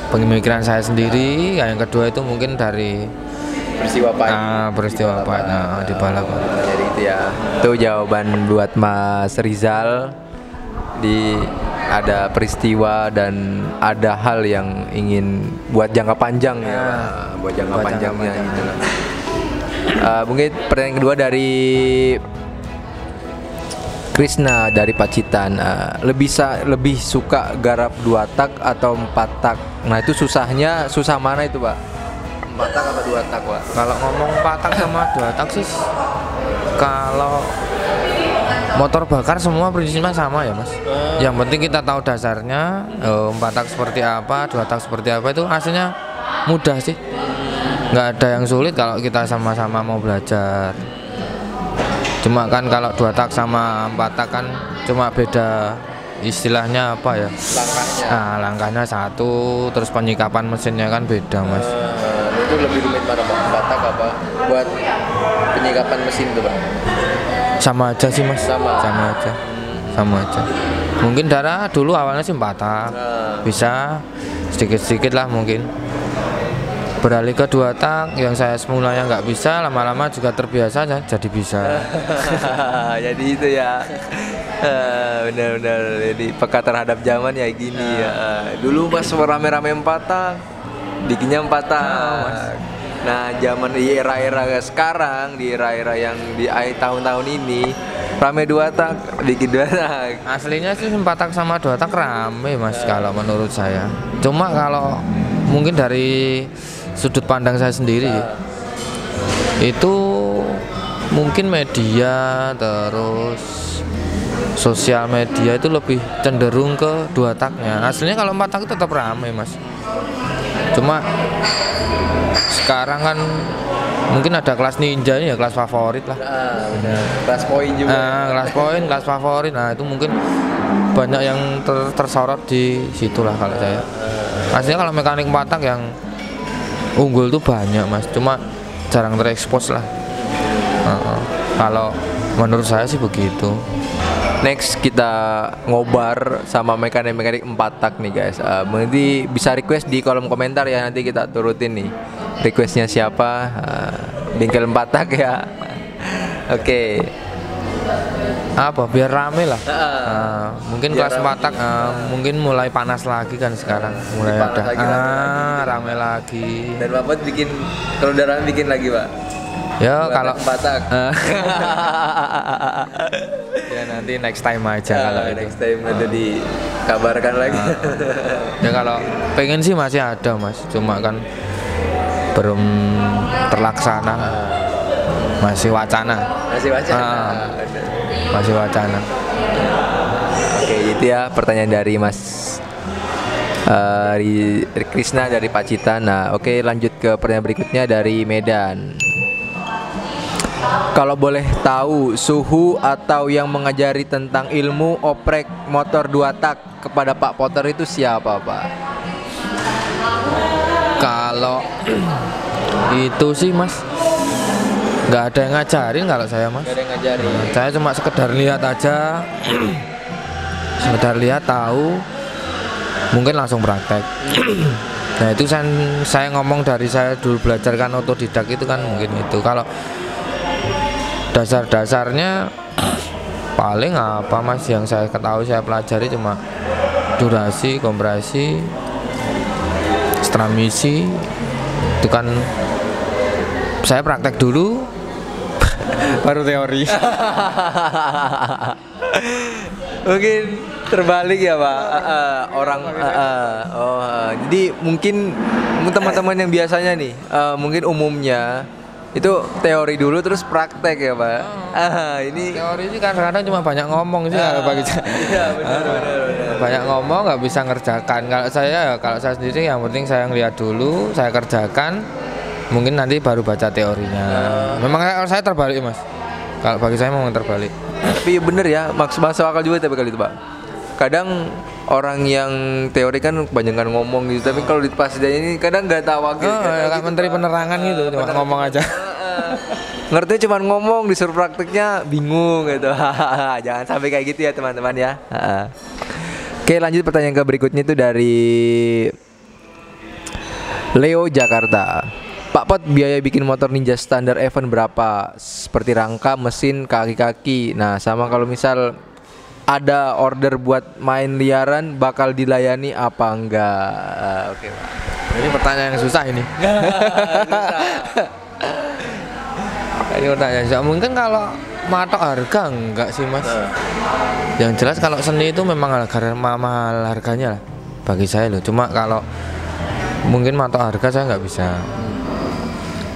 pemikiran saya sendiri, yang kedua itu mungkin dari peristiwa pahit di balapan. Jadi itu ya. Itu jawaban buat Mas Rizal. Ada peristiwa dan ada hal yang ingin buat jangka panjang ya, buat jangka panjangnya gitu lah. Mungkin pertanyaan kedua dari Krisna dari Pacitan, lebih suka garap 2 tak atau 4 tak? Nah itu susah mana itu Pak? 4 tak atau 2 tak Pak? Kalau ngomong 4 tak sama 2 tak sih, kalau motor bakar semua prinsipnya sama ya Mas. Yang penting kita tahu dasarnya, 4 tak seperti apa, 2 tak seperti apa, itu hasilnya mudah sih. Nggak ada yang sulit kalau kita sama-sama mau belajar. Cuma kan kalau 2 tak sama 4 tak kan cuma beda istilahnya apa ya? Langkahnya satu, terus penyikapan mesinnya kan beda Mas. Itu lebih rumit pada 4 tak apa? Buat penyikapan mesin tuh Pak? Sama aja sih Mas. Sama aja. Mungkin dulu awalnya sih 4 tak, bisa sedikit-sedikit lah mungkin. Beralih ke 2 tak, yang saya semulanya nggak bisa, lama-lama juga terbiasa jadi bisa. Jadi itu ya. Benar-benar. Jadi peka terhadap zaman ya gini ya. Dulu pas rame-rame 4 tak, bikinnya 4 tak. Nah, zaman di era-era sekarang, di era-era yang di tahun-tahun ini, rame 2 tak, bikin 2 tak. Aslinya sih 4 tak sama 2 tak rame Mas, kalau menurut saya. Cuma kalau mungkin dari sudut pandang saya sendiri, itu mungkin media terus sosial media itu lebih cenderung ke 2 taknya. Aslinya kalau 4 tak itu tetap rame Mas. Cuma sekarang kan mungkin ada kelas ninja ini ya, kelas favorit lah. Kelas poin juga. Kelas favorit. Nah, itu mungkin banyak yang tersorot di situlah kalau saya. Aslinya kalau mekanik 4 tak yang unggul tuh banyak Mas, cuma jarang terekspos lah. Kalau menurut saya sih begitu. Next kita ngobar sama mekanik 4 tak nih guys. Nanti bisa request di kolom komentar ya, nanti kita turutin nih requestnya siapa. Bengkel 4 tak ya. Oke. Apa biar rame lah. Mungkin kelas 4 tak mungkin mulai panas lagi kan sekarang, mulai ada rame lagi. Dan Bapak kalau udah rame bikin lagi Pak. Ya kalau 4 tak. Ya nanti next time aja kalau itu. Next time nanti dikabarkan lagi. Ya kalau pengen sih masih ada Mas, cuma kan belum terlaksana. Masih wacana. Oke, itu ya pertanyaan dari Mas Krisna dari Pacitan. Nah, oke lanjut ke pertanyaan berikutnya dari Medan. Kalau boleh tahu, suhu atau yang mengajari tentang ilmu oprek motor 2 tak kepada Pak Potter itu siapa Pak? Kalau itu sih Mas, nggak ada yang ngajarin kalau saya Mas. Nggak ada yang ngajarin. Saya cuma sekedar lihat aja, sekedar lihat tahu, mungkin langsung praktek. Nah itu saya ngomong dari saya dulu belajar kan otodidak itu kan mungkin itu. Kalau dasar-dasarnya paling apa Mas yang saya ketahui, saya pelajari cuma durasi, kompresi, transmisi. Itu kan saya praktek dulu baru teori. Mungkin terbalik ya Pak. Jadi mungkin teman-teman yang biasanya nih mungkin umumnya itu teori dulu terus praktek ya Pak. Ini teori sih kadang-kadang cuma banyak ngomong sih kalau bagi saya. Iya benar. Banyak ngomong nggak bisa ngerjakan. Kalau saya sendiri yang penting saya ngeliat dulu, saya kerjakan, mungkin nanti baru baca teorinya. Memang saya terbalik Mas. Kalau bagi saya memang terbalik. Tapi bener ya, masuk akal juga tapi kali itu Pak. kadang orang yang teori kan kebanyakan ngomong gitu, tapi kalau di pas dia ini kadang nggak tahu gitu. Kayak menteri penerangan gitu, cuma ngomong aja. Ngerti cuma ngomong, disuruh prakteknya bingung gitu. Jangan sampai kayak gitu ya teman-teman ya. Oke, lanjut pertanyaan ke berikutnya itu dari Leo Jakarta. Pak Pot, biaya bikin motor Ninja standar event berapa? Seperti rangka, mesin, kaki-kaki. Nah, sama kalau misal ada order buat main liaran, bakal dilayani apa enggak? Oke, Pak. Ini pertanyaan yang susah ini. Ini pertanyaan susah. Mungkin kalau matok harga enggak sih Mas? Yang jelas kalau seni itu memang mahal harganya lah bagi saya loh. Cuma kalau mungkin matok harga saya nggak bisa.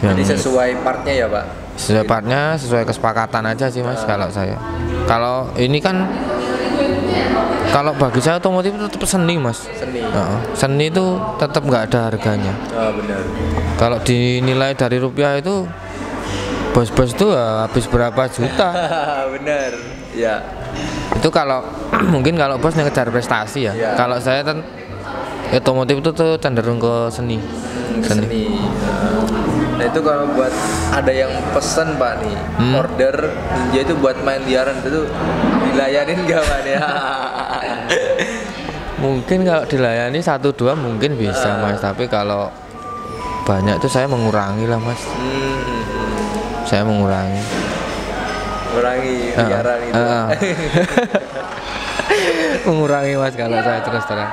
Jadi sesuai partnya ya Pak? Sesuai partnya, sesuai kesepakatan aja sih Mas kalau saya. Kalau ini kan, kalau bagi saya otomotif itu tetap seni Mas. Seni. Seni itu tetap nggak ada harganya. Benar. Kalau dinilai dari rupiah itu, bos-bos itu habis berapa juta. Benar. Ya. Itu kalau mungkin kalau bos ngejar prestasi ya. Kalau saya kan otomotif itu tuh cenderung ke seni. Seni. Nah itu kalau buat ada yang pesen Pak nih, order Ninja itu buat main liaran itu dilayanin gak Pak nih? Mungkin kalau dilayani 1-2 mungkin bisa Mas, tapi kalau banyak itu saya mengurangi lah Mas. Saya mengurangi liaran itu. Mengurangi Mas kalau saya terus terang.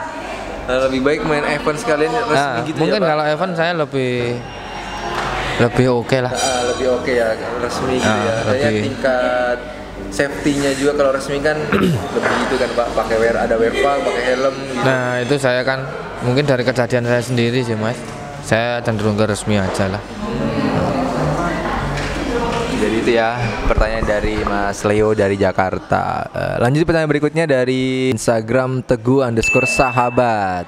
Lebih baik main event sekalian resmi gitu mungkin ya Pak? Kalau event saya lebih oke lah. Lebih oke ya resmi gitu ya. Kayaknya tingkat safety-nya juga kalau resmi kan lebih itu kan Pak, pakai ada wearpal, pakai helm gitu. Nah itu saya kan mungkin dari kejadian saya sendiri sih Mas, saya cenderung ke resmi aja lah. Jadi itu ya pertanyaan dari Mas Leo dari Jakarta. Lanjut pertanyaan berikutnya dari Instagram Teguh_sahabat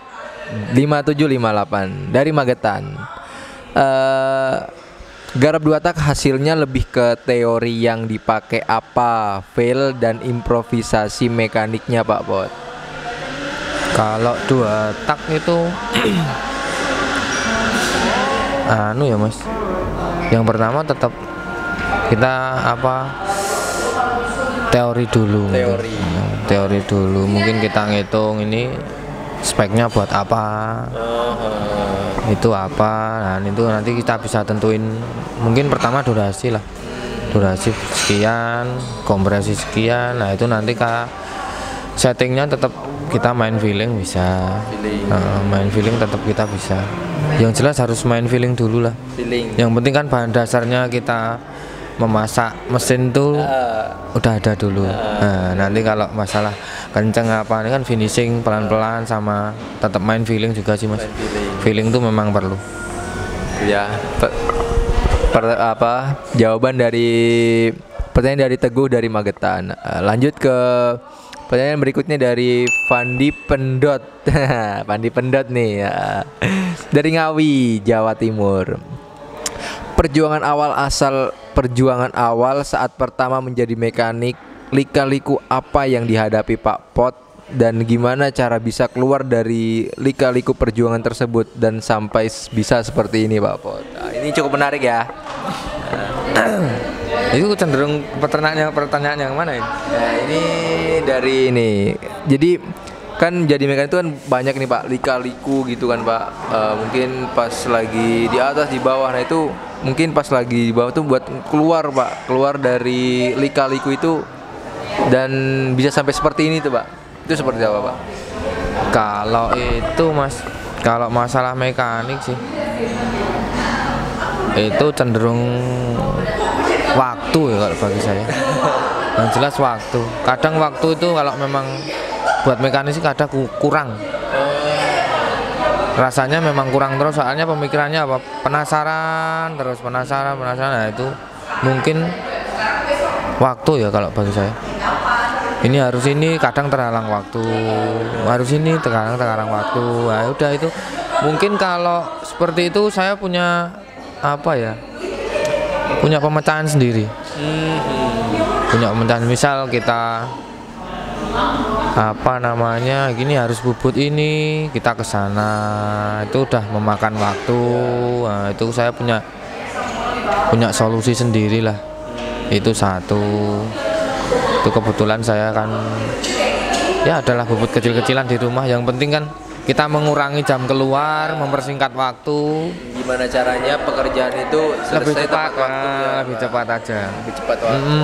5758 dari Magetan. Garap 2 tak hasilnya lebih ke teori yang dipakai apa, fail dan improvisasi mekaniknya Pak Pot? Kalau 2 tak itu ya Mas, yang pertama tetap kita teori dulu. Teori dulu, mungkin kita ngitung ini speknya buat apa, itu apa. Nah itu nanti kita bisa tentuin, mungkin pertama durasi lah, durasi sekian, kompresi sekian. Nah itu nanti settingnya tetap kita main feeling bisa. Main feeling tetap kita bisa. Yang jelas harus main feeling dulu lah. Yang penting kan bahan dasarnya kita memasak mesin tuh udah ada dulu. Nah, nanti kalau masalah kenceng apa ini kan finishing pelan-pelan, sama tetap main feeling juga sih Mas. Feeling tuh memang perlu. Ya, jawaban dari pertanyaan dari Teguh dari Magetan. Lanjut ke pertanyaan berikutnya dari Fandi Pendot. Fandi Pendot nih ya. Dari Ngawi, Jawa Timur. Perjuangan awal saat pertama menjadi mekanik, lika-liku apa yang dihadapi Pak Pot, dan gimana cara bisa keluar dari lika-liku perjuangan tersebut dan sampai bisa seperti ini Pak Pot? Nah, ini cukup menarik ya. Itu cenderung pertanyaan yang mana ini? Nah, ini dari ini. Jadi kan jadi mekanik itu kan banyak nih Pak, lika-liku gitu kan Pak. Mungkin pas lagi di atas, di bawah. Nah itu mungkin pas lagi di bawah tuh buat keluar Pak, keluar dari lika-liku itu dan bisa sampai seperti ini tuh Pak. Itu seperti apa Pak? Kalau itu Mas, kalau masalah mekanik sih itu cenderung waktu ya kalau bagi saya. Yang jelas waktu. Kadang waktu itu kalau memang buat mekanik sih kadang kurang. Rasanya memang kurang terus, soalnya pemikirannya apa? Penasaran. Nah itu mungkin waktu ya kalau bagi saya. Ini harus ini, kadang terhalang waktu. Harus ini, terhalang waktu. Nah udah itu. Mungkin kalau seperti itu saya punya punya pemecahan sendiri. Punya pemecahan, misal kita apa namanya gini harus bubut ini kita ke sana itu udah memakan waktu. Nah, itu saya punya solusi sendiri lah. Itu satu. Itu kebetulan saya kan ya adalah bubut kecil-kecilan di rumah. Yang penting kan kita mengurangi jam keluar, mempersingkat waktu. Gimana caranya pekerjaan itu Lebih selesai cepat, tepat waktu ya, lebih cepat aja. lebih cepat waktu.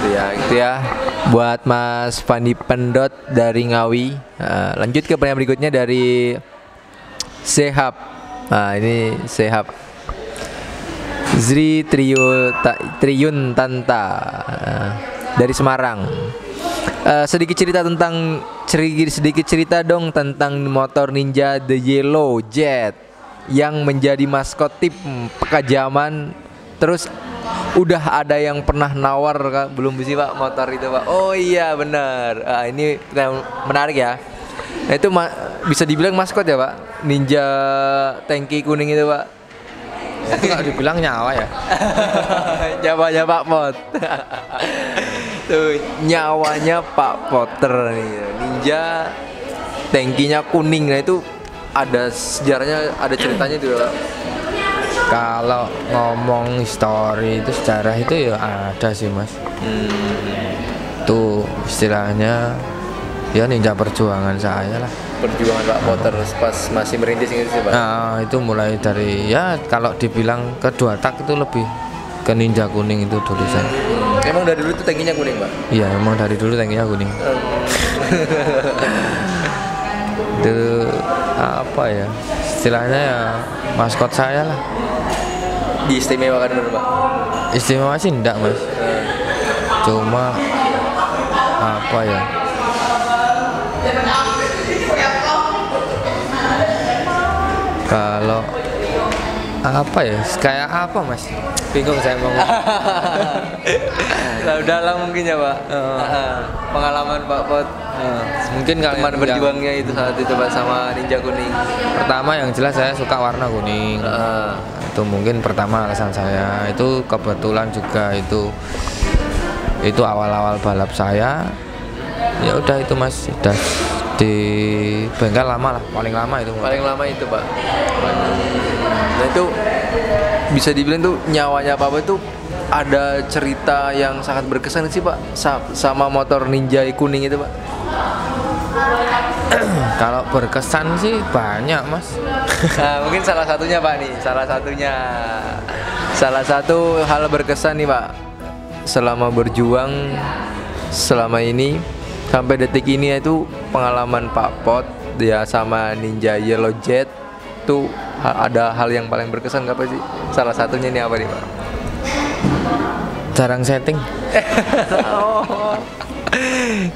Gitu ya. Buat Mas Fandi Pendot dari Ngawi. Lanjut ke pertanyaan berikutnya dari Sehab. Ini Sehab. Zri Triyun Tanta dari Semarang. Sedikit cerita dong tentang motor Ninja The Yellow Jet yang menjadi maskot tim Pekajaman. Terus udah ada yang pernah nawar Kak? Belum sih Pak motor itu Pak? Oh iya benar. Ini menarik ya. Nah itu bisa dibilang maskot ya Pak? Ninja tangki kuning itu Pak? Itu nggak dibilang nyawa ya. Nyawanya Pak Pot. Tuh nyawanya Pak Potter nih. Ninja tangkinya kuning. Nah itu ada sejarahnya, ada ceritanya tuh Pak. Kalau ngomong histori itu sejarah itu ya ada sih Mas. Itu istilahnya ya ninja perjuangan saya lah. Perjuangan Pak Potter pas masih merintis gitu sih Pak. Nah itu mulai dari ya kalau dibilang kedua tak itu lebih ke ninja kuning itu dulu saya. Emang dari dulu tuh tangkinya kuning Pak? Iya emang dari dulu tankinya kuning. Itu apa ya istilahnya ya maskot saya lah. Diistimewakan dulu Pak? Istimewa sih enggak Mas. Cuma apa ya kalau apa ya kayak apa Mas, bingung saya mau udah lah mungkin ya Pak. Pengalaman Pak Pot mungkin kalau teman berjuangnya itu saat itu Pak sama ninja kuning. pertama yang jelas saya suka warna kuning. Itu mungkin pertama alasan saya. Itu kebetulan juga itu awal-awal balap saya. Ya udah itu Mas, udah di bengkel lama lah, paling lama itu. Paling lama itu Pak. Nah itu bisa dibilang tuh nyawanya Pak itu ada cerita yang sangat berkesan sih Pak sama motor Ninja kuning itu Pak. Kalau berkesan sih banyak Mas. Nah, mungkin salah satunya Pak nih, salah satu hal berkesan nih Pak selama berjuang selama ini sampai detik ini itu pengalaman Pak Pot ya sama Ninja Yellow Jet tuh ada hal yang paling berkesan apa sih? Salah satunya nih apa nih Pak? Jarang setting.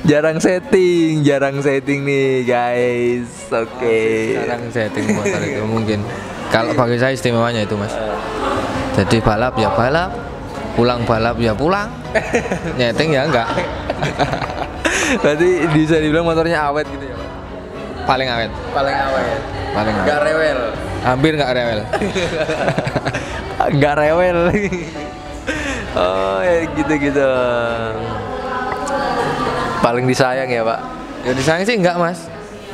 Jarang setting nih guys. Oke. Jarang setting motor itu mungkin. Kalau bagi saya istimewanya itu Mas. Jadi balap ya balap, pulang balap ya pulang, nyeting ya enggak. Berarti bisa dibilang motornya awet gitu ya Pak? Paling awet. Paling awet. Nggak rewel. Hampir nggak rewel. Nggak rewel. Oh ya gitu. Paling disayang ya Pak? Ya disayang sih enggak Mas.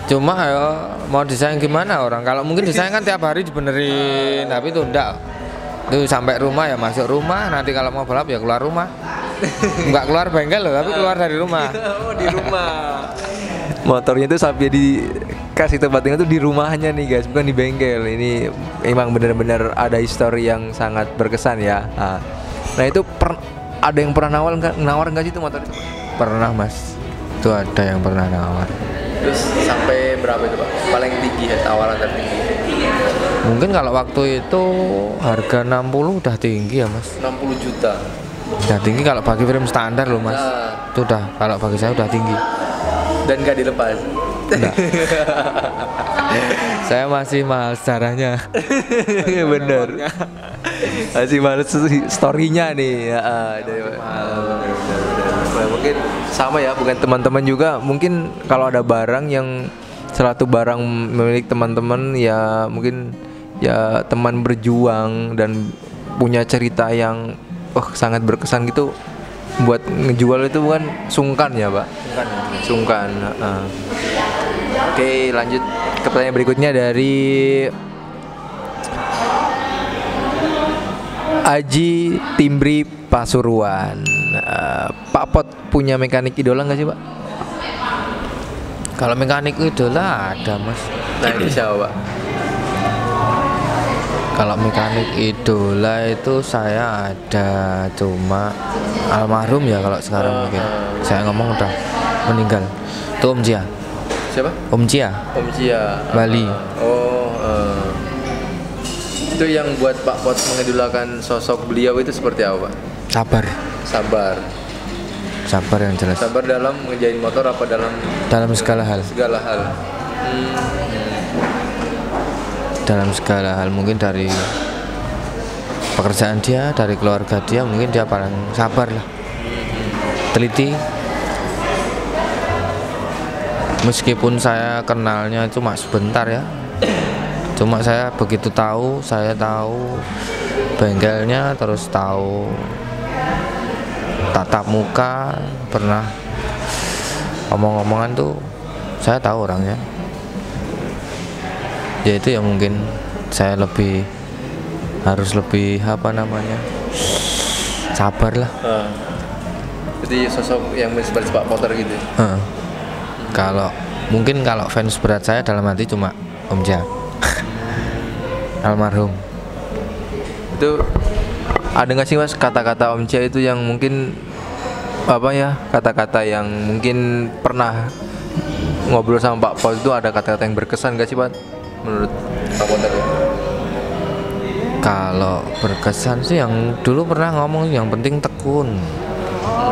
Cuma ya mau disayang gimana orang. Kalau mungkin disayang kan tiap hari dibenerin, tapi itu enggak. Itu sampai rumah ya masuk rumah. Nanti kalau mau balap ya keluar rumah. Enggak keluar bengkel loh, tapi keluar dari rumah. Oh di rumah. Motornya itu sampai dikasih tempat tinggal tuh di rumahnya nih guys, bukan di bengkel. Ini emang benar-benar ada histori yang sangat berkesan ya. Nah itu ada yang pernah nawar nggak sih itu motor itu? Pernah Mas. Itu ada yang pernah nawar. Terus sampai berapa itu Pak? Paling tinggi ya, tawaran tertinggi? Mungkin kalau waktu itu harga 60 udah tinggi ya Mas. 60 juta. Udah tinggi kalau bagi frame standar loh Mas. Itu udah kalau bagi saya udah tinggi. Dan gak dilepas. Enggak. Saya masih mahal sejarahnya. Bener. Masih mahal story-nya nih. Mungkin sama ya, bukan teman-teman juga. Mungkin kalau ada barang yang suatu barang milik teman-teman ya mungkin ya teman berjuang dan punya cerita yang sangat berkesan gitu. buat ngejual itu bukan sungkan ya Pak? Sungkan. Oke, lanjut ke pertanyaan berikutnya dari Aji Timbri Pasuruan. Pak Pot punya mekanik idola nggak sih Pak? Kalau mekanik idola ada Mas. Nah itu siapa Pak? Kalau mekanik idola itu saya ada, cuma almarhum ya kalau sekarang mungkin. Saya ngomong udah meninggal. Itu Om Cia. Siapa? Om Cia. Om Cia. Bali. Itu yang buat Pak Pot mengidolakan sosok beliau itu seperti apa Pak? Sabar. Sabar. Sabar yang jelas. Sabar dalam ngejain motor apa dalam segala hal. Segala hal. Dalam segala hal, mungkin dari pekerjaan dia, dari keluarga dia, mungkin dia paling sabar lah, teliti. Meskipun saya kenalnya cuma sebentar ya, cuma saya begitu tahu, saya tahu bengkelnya, terus tahu tatap muka, pernah omong-omongan tuh saya tahu orangnya. Ya itu yang mungkin saya harus lebih sabar lah. Jadi sosok yang seperti Pak Potter gitu. Kalau fans berat saya dalam hati cuma Om Cia. Almarhum. Itu ada nggak sih Mas kata-kata Om Cia itu yang mungkin kata-kata yang mungkin pernah ngobrol sama Pak Pot itu ada kata-kata yang berkesan nggak sih Pak? Menurut Pak Potter ya? Kalau berkesan sih yang dulu pernah ngomong yang penting tekun.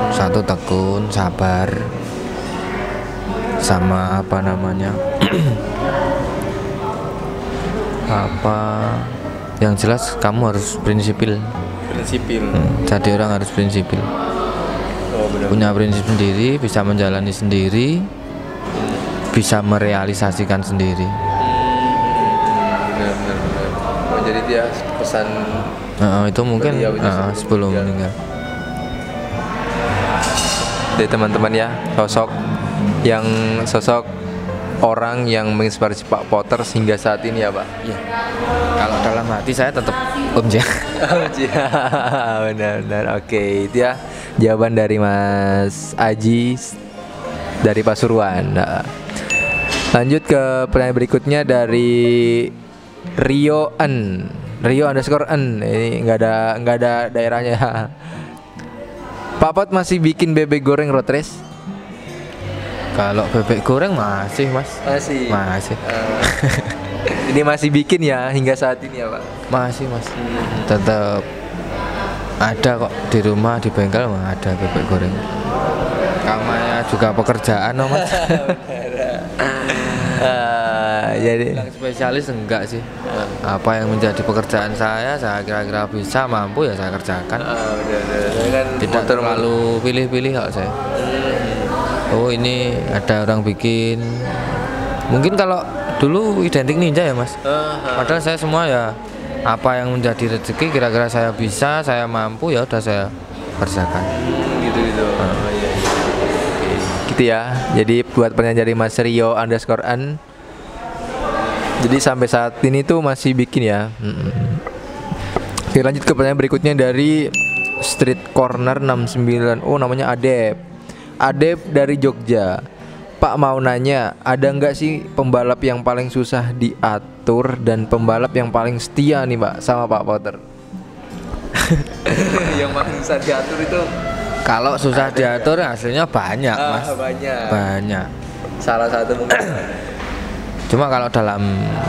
Satu tekun, sabar. Sama yang jelas kamu harus prinsipil. Jadi orang harus prinsipil. Punya prinsip sendiri, bisa menjalani sendiri, bisa merealisasikan sendiri. Jadi dia pesan itu mungkin sebelum meninggal. Dari teman-teman ya, sosok orang yang menginspirasi Pak Potter hingga saat ini ya Pak. Iya. Kalau dalam hati saya tetap Om Cia. Om Cia, benar-benar. Oke, itu ya jawaban dari Mas Aji dari Pasuruan. Lanjut ke pertanyaan berikutnya dari Rio _N. Ini nggak ada daerahnya. Pak Pot masih bikin bebek goreng road race? Kalau bebek goreng masih Mas. Masih. Ini masih bikin ya hingga saat ini ya Pak? Masih Mas. Tetap ada kok di rumah, di bengkel mah ada bebek goreng. Kamanya juga pekerjaan Mas. Jadi spesialis enggak sih. Apa yang menjadi pekerjaan saya kira-kira bisa mampu ya saya kerjakan. Tidak terlalu pilih-pilih kalau saya. Oh ini ada orang bikin. Mungkin kalau dulu identik ninja ya Mas. Padahal saya semua ya apa yang menjadi rezeki kira-kira saya bisa, saya mampu ya udah saya kerjakan. Gitu. Gitu ya. Jadi buat pertanyaan dari Mas Rio _N. Jadi sampai saat ini tuh masih bikin ya. Oke, lanjut ke pertanyaan berikutnya dari Street Corner 69. Oh namanya Adep dari Jogja. Pak mau nanya, ada nggak sih pembalap yang paling susah diatur dan pembalap yang paling setia nih Pak sama Pak Potter? Yang paling susah diatur itu? Kalau susah diatur hasilnya banyak Mas. Banyak. Salah satu mungkin. Cuma kalau dalam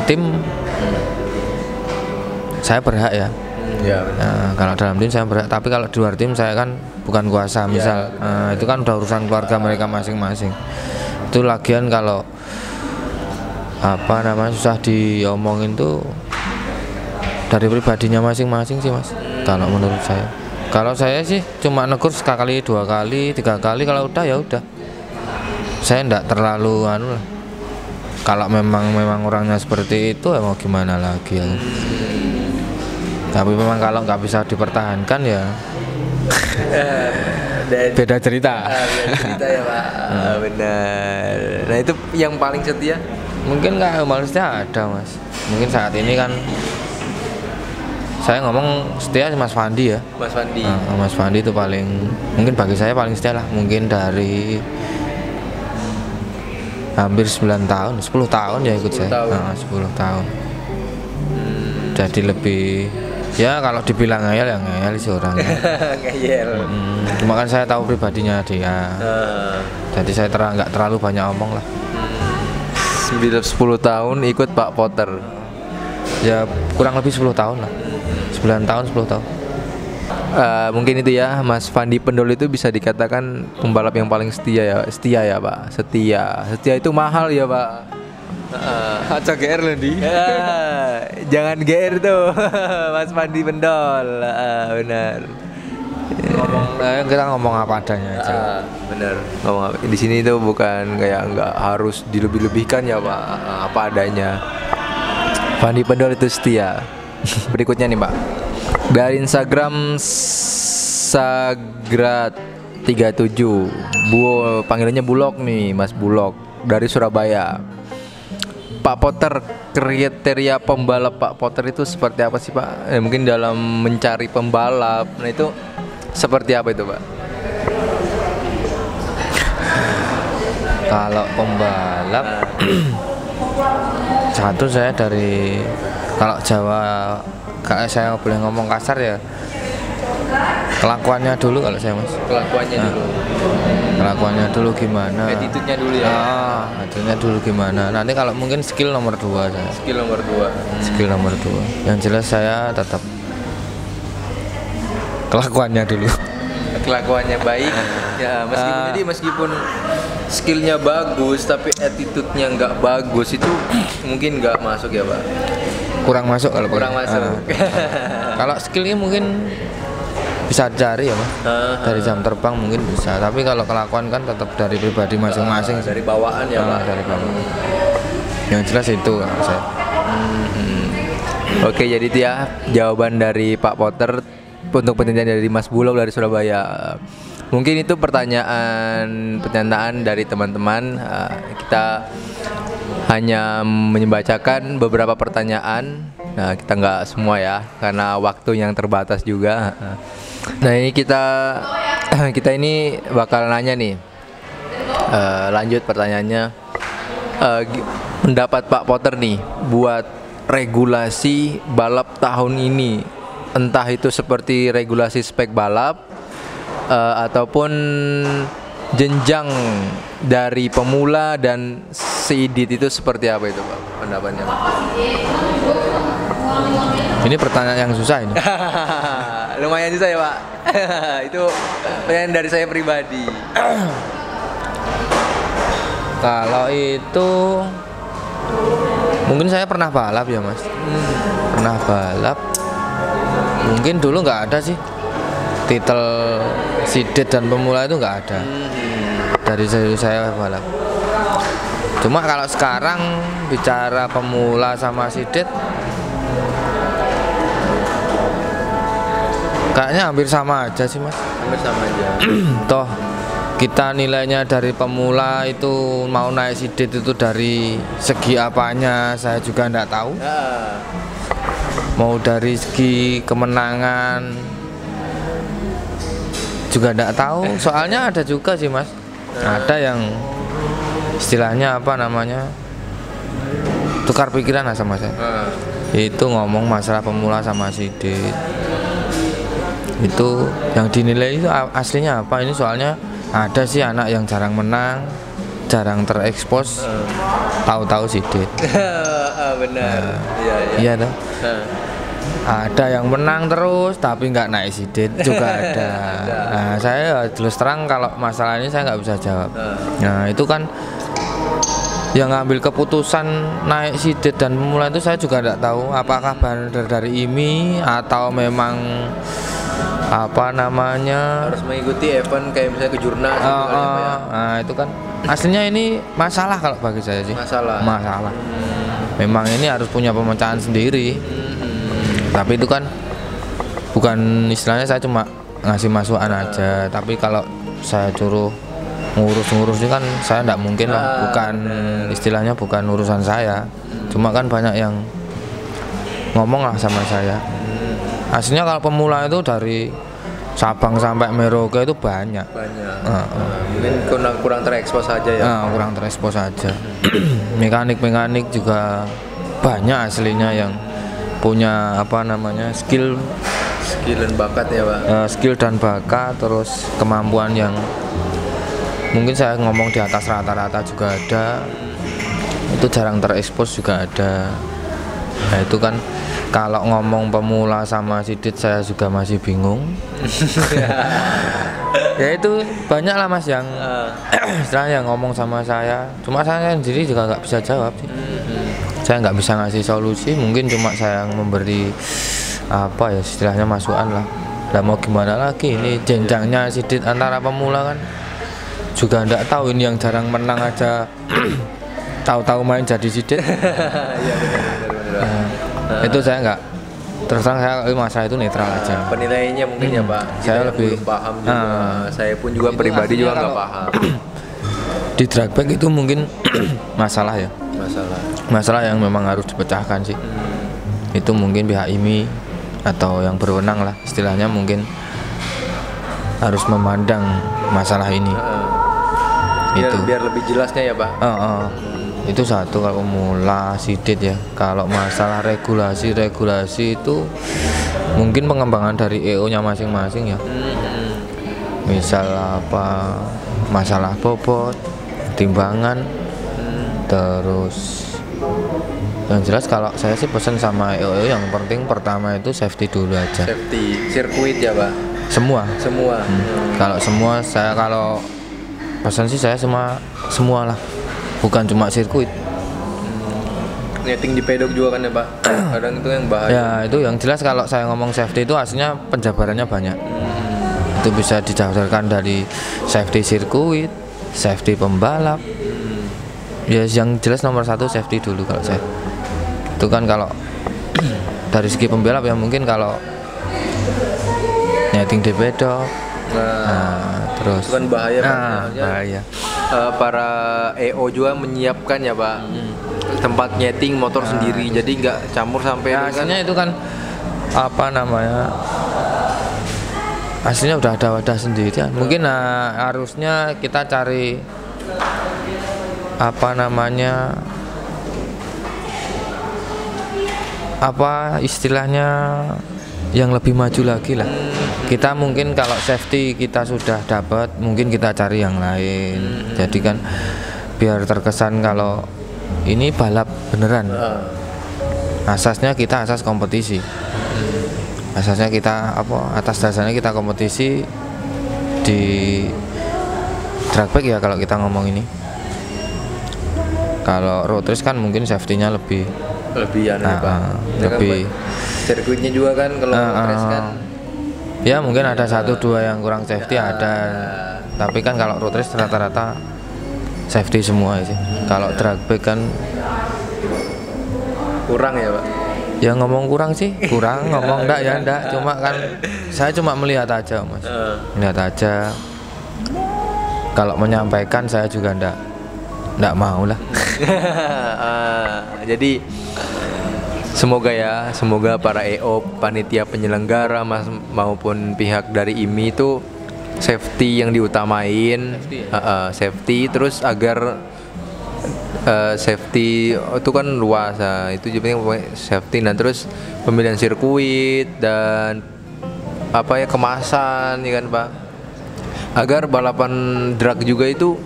tim saya berhak ya. Kalau dalam tim saya berhak, tapi kalau di luar tim saya kan bukan kuasa. Misal itu kan udah urusan keluarga mereka masing-masing. Itu lagian kalau susah diomongin tuh dari pribadinya masing-masing sih Mas. Kalau menurut saya. Kalau saya sih cuma negur sekali, 2 kali, 3 kali, kalau udah ya udah. Saya enggak terlalu lah. Kalau memang orangnya seperti itu ya mau gimana lagi ya. Tapi memang kalau nggak bisa dipertahankan ya beda cerita. Beda cerita ya Pak. Benar. Nah itu yang paling setia? Mungkin nggak malasnya ada Mas. Mungkin saat ini kan saya ngomong setia Mas Fandi ya. Mas Fandi. Mas Fandi itu paling, mungkin bagi saya paling setia lah. Mungkin dari hampir 9 tahun, 10 tahun ya ikut 10 saya. tahun. 10 tahun. Jadi lebih, ya kalau dibilang ngeyel ya ngeyel sih orangnya. Ngeyel. Cuma kan saya tahu pribadinya dia. Jadi saya nggak terlalu banyak omong lah. 10 tahun ikut Pak Potter. Ya kurang lebih 10 tahun lah. 9 tahun, 10 tahun. Mungkin itu ya, Mas Fandi Pendol itu bisa dikatakan pembalap yang paling setia ya Pak. Setia itu mahal ya Pak. Aja GR loh di. Jangan GR tuh. Mas Fandi Pendol. Benar. Kita ngomong apa adanya aja. Benar. Di sini tuh bukan kayak nggak harus dilebih-lebihkan ya Pak. Apa adanya. Fandi Pendol itu setia. Berikutnya nih Pak, dari Instagram Sagrat37 panggilannya Bulog nih, Mas Bulog dari Surabaya. Pak Potter, kriteria pembalap Pak Potter itu seperti apa sih Pak? Mungkin dalam mencari pembalap, nah itu seperti apa itu Pak? Kalau pembalap satu saya dari, kalau Jawa kalau saya boleh ngomong kasar ya, kelakuannya dulu kalau saya Mas. Kelakuannya dulu gimana? Attitude-nya dulu ya. Attitude-nya dulu gimana? Nanti kalau mungkin skill nomor 2 saya. Skill nomor 2. Yang jelas saya tetap kelakuannya dulu. Kelakuannya baik ya, meskipun skillnya bagus tapi attitude-nya nggak bagus, itu mungkin nggak masuk ya Pak. Kurang masuk kalau masuk. Kalau skillnya mungkin bisa cari ya Mas. Dari jam terbang mungkin bisa, tapi kalau kelakuan kan tetap dari pribadi masing-masing. Dari bawaan ya Pak. Dari bawaan. Yang jelas itu kalau saya. Oke, jadi itu ya jawaban dari Pak Potter untuk penelitian dari Mas Bulog dari Surabaya. Mungkin itu pertanyaan dari teman-teman. Kita hanya membacakan beberapa pertanyaan. Nah, kita nggak semua ya, karena waktu yang terbatas juga. Nah, ini kita ini bakal nanya nih. Lanjut pertanyaannya. Pendapat Pak Potter nih buat regulasi balap tahun ini, entah itu seperti regulasi spek balap ataupun jenjang dari pemula dan seedit, itu seperti apa itu Pak pendapatnya Pak? Ini pertanyaan yang susah ini. Lumayan susah ya Pak. Itu pertanyaan dari saya pribadi. Kalau itu mungkin saya pernah balap ya Mas. Pernah balap. Mungkin dulu nggak ada sih titel sidet dan pemula, itu nggak ada dari saya balap. Cuma kalau sekarang bicara pemula sama sidet, kayaknya hampir sama aja sih Mas. Hampir sama aja. Toh kita nilainya dari pemula itu mau naik sidet itu dari segi apanya saya juga nggak tahu. Mau dari segi kemenangan juga nggak tahu. Soalnya ada juga sih Mas, ada yang istilahnya apa namanya, tukar pikiran lah sama saya. Itu ngomong masalah pemula sama sidet, itu yang dinilai itu aslinya apa. Ini soalnya ada sih anak yang jarang menang, jarang terekspos, tahu-tahu sidet. Benar. Iya toh. Ada yang menang terus tapi nggak naik sidet juga ada. Nah, saya terus terang kalau masalah ini saya nggak bisa jawab. Nah, itu kan yang ngambil keputusan naik sidet dan pemula itu saya juga nggak tahu apakah benar dari IMI atau memang apa namanya harus mengikuti event kayak misalnya kejurnas gitu kan ya. Nah, itu kan aslinya ini masalah kalau bagi saya sih. Masalah. Memang ini harus punya pemecahan sendiri. Tapi itu kan bukan istilahnya saya cuma ngasih masukan aja. Tapi kalau saya suruh ngurus-ngurus ini kan saya nggak mungkin lah, bukan istilahnya bukan urusan saya. Cuma kan banyak yang ngomong lah sama saya. Aslinya kalau pemula itu dari Sabang sampai Merauke itu banyak. Mungkin kurang terekspos aja ya. Kurang terekspos aja. Mekanik-mekanik juga banyak aslinya yang punya apa namanya skill dan bakat ya Pak. Skill dan bakat, terus kemampuan yang mungkin saya ngomong di atas rata-rata juga ada. Itu jarang terekspos juga ada. Nah itu kan kalau ngomong pemula sama sidit saya juga masih bingung. Ya itu banyak lah Mas yang istilahnya ngomong sama saya. Cuma saya sendiri juga nggak bisa jawab sih. Saya nggak bisa ngasih solusi. Mungkin cuma saya yang memberi apa ya istilahnya masukan lah. Lah mau gimana lagi, ini jenjangnya sidit antara pemula kan juga nggak tahu. Ini yang jarang menang aja tahu-tahu main jadi sidit. Iya benar. Itu saya nggak, terus terang saya masalah itu netral aja. Penilaiannya mungkin ya Pak. Saya lebih belum paham juga. Saya pun juga pribadi juga nggak paham. Di drag back itu mungkin masalah ya. Masalah yang memang harus dipecahkan sih. Itu mungkin pihak IMI atau yang berwenang lah istilahnya mungkin harus memandang masalah ini. Biar lebih jelasnya ya Pak. Itu satu kalau pemula sidit ya. Kalau masalah regulasi itu mungkin pengembangan dari EO-nya masing-masing ya. Misal apa masalah bobot, timbangan, terus yang jelas kalau saya sih pesan sama EO yang penting pertama itu safety dulu aja. Safety sirkuit ya Pak. Semua. Kalau semua saya kalau pesan sih saya semua lah. Bukan cuma sirkuit. Nyeting di pedok juga kan ya Pak. Kadang itu yang bahaya. Ya itu yang jelas kalau saya ngomong safety itu aslinya penjabarannya banyak. Itu bisa dijabarkan dari safety sirkuit, safety pembalap. Ya yang jelas nomor satu safety dulu kalau saya. Itu kan kalau dari segi pembalap ya mungkin kalau nyeting di pedok. Terus itu kan bahaya bahaya. Para EO juga menyiapkan ya Pak tempat nyeting motor sendiri, jadi nggak campur sampai aslinya itu kan apa namanya aslinya udah ada wadah sendiri ya. Mungkin harusnya kita cari apa namanya apa istilahnya yang lebih maju lagi lah. Kita mungkin kalau safety kita sudah dapat, mungkin kita cari yang lain. Jadi kan biar terkesan kalau ini balap beneran. Asasnya kita asas kompetisi. Asasnya kita apa? Atas dasarnya kita kompetisi di drag back ya kalau kita ngomong ini. Kalau road race kan mungkin safety-nya lebih lebih sirkuitnya juga kan kalau race kan ya mungkin ada 1-2 yang kurang safety ada, tapi kan kalau road race rata-rata safety semua sih. Kalau drag back kan kurang ya Pak. Ya ngomong kurang sih, kurang ngomong enggak ya enggak, cuma kan saya cuma melihat aja Mas. Melihat aja. Kalau menyampaikan saya juga enggak mau lah. Jadi semoga para EO, panitia penyelenggara maupun pihak dari IMI itu safety yang diutamain, safety terus agar safety itu kan luas, itu juga safety, dan terus pemilihan sirkuit dan apa ya kemasan ya kan Pak, agar balapan drag juga itu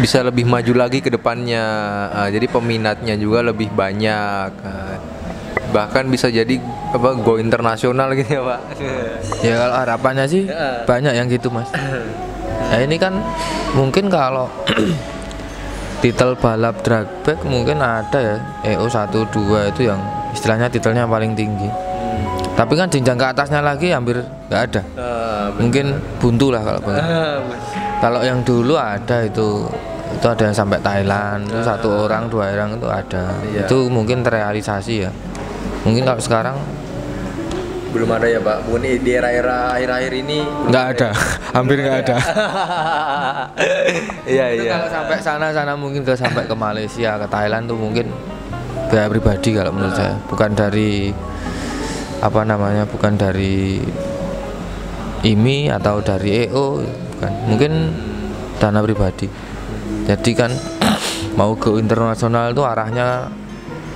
bisa lebih maju lagi ke depannya. Jadi peminatnya juga lebih banyak, bahkan bisa jadi go internasional gitu ya Pak. Ya kalau harapannya sih banyak yang gitu Mas. Nah ini kan mungkin kalau titel balap drag back mungkin ada ya EO 1-2 itu yang istilahnya titelnya paling tinggi. Tapi kan jenjang ke atasnya lagi hampir nggak ada. Mungkin buntu lah kalau begitu. Kalau yang dulu ada itu ada yang sampai Thailand, itu 1 orang 2 orang itu ada. Itu mungkin terrealisasi ya. Mungkin kalau sekarang Belum ada ya Pak. Bukan di era-era akhir-akhir ini. Nggak ada, hampir nggak ada. Iya Itu iya. kalau sampai sana mungkin sampai ke Malaysia, ke Thailand tuh mungkin biaya pribadi kalau menurut saya, bukan dari apa namanya, bukan dari IMI atau dari EO, bukan. Mungkin dana pribadi. Jadi kan mau ke internasional itu arahnya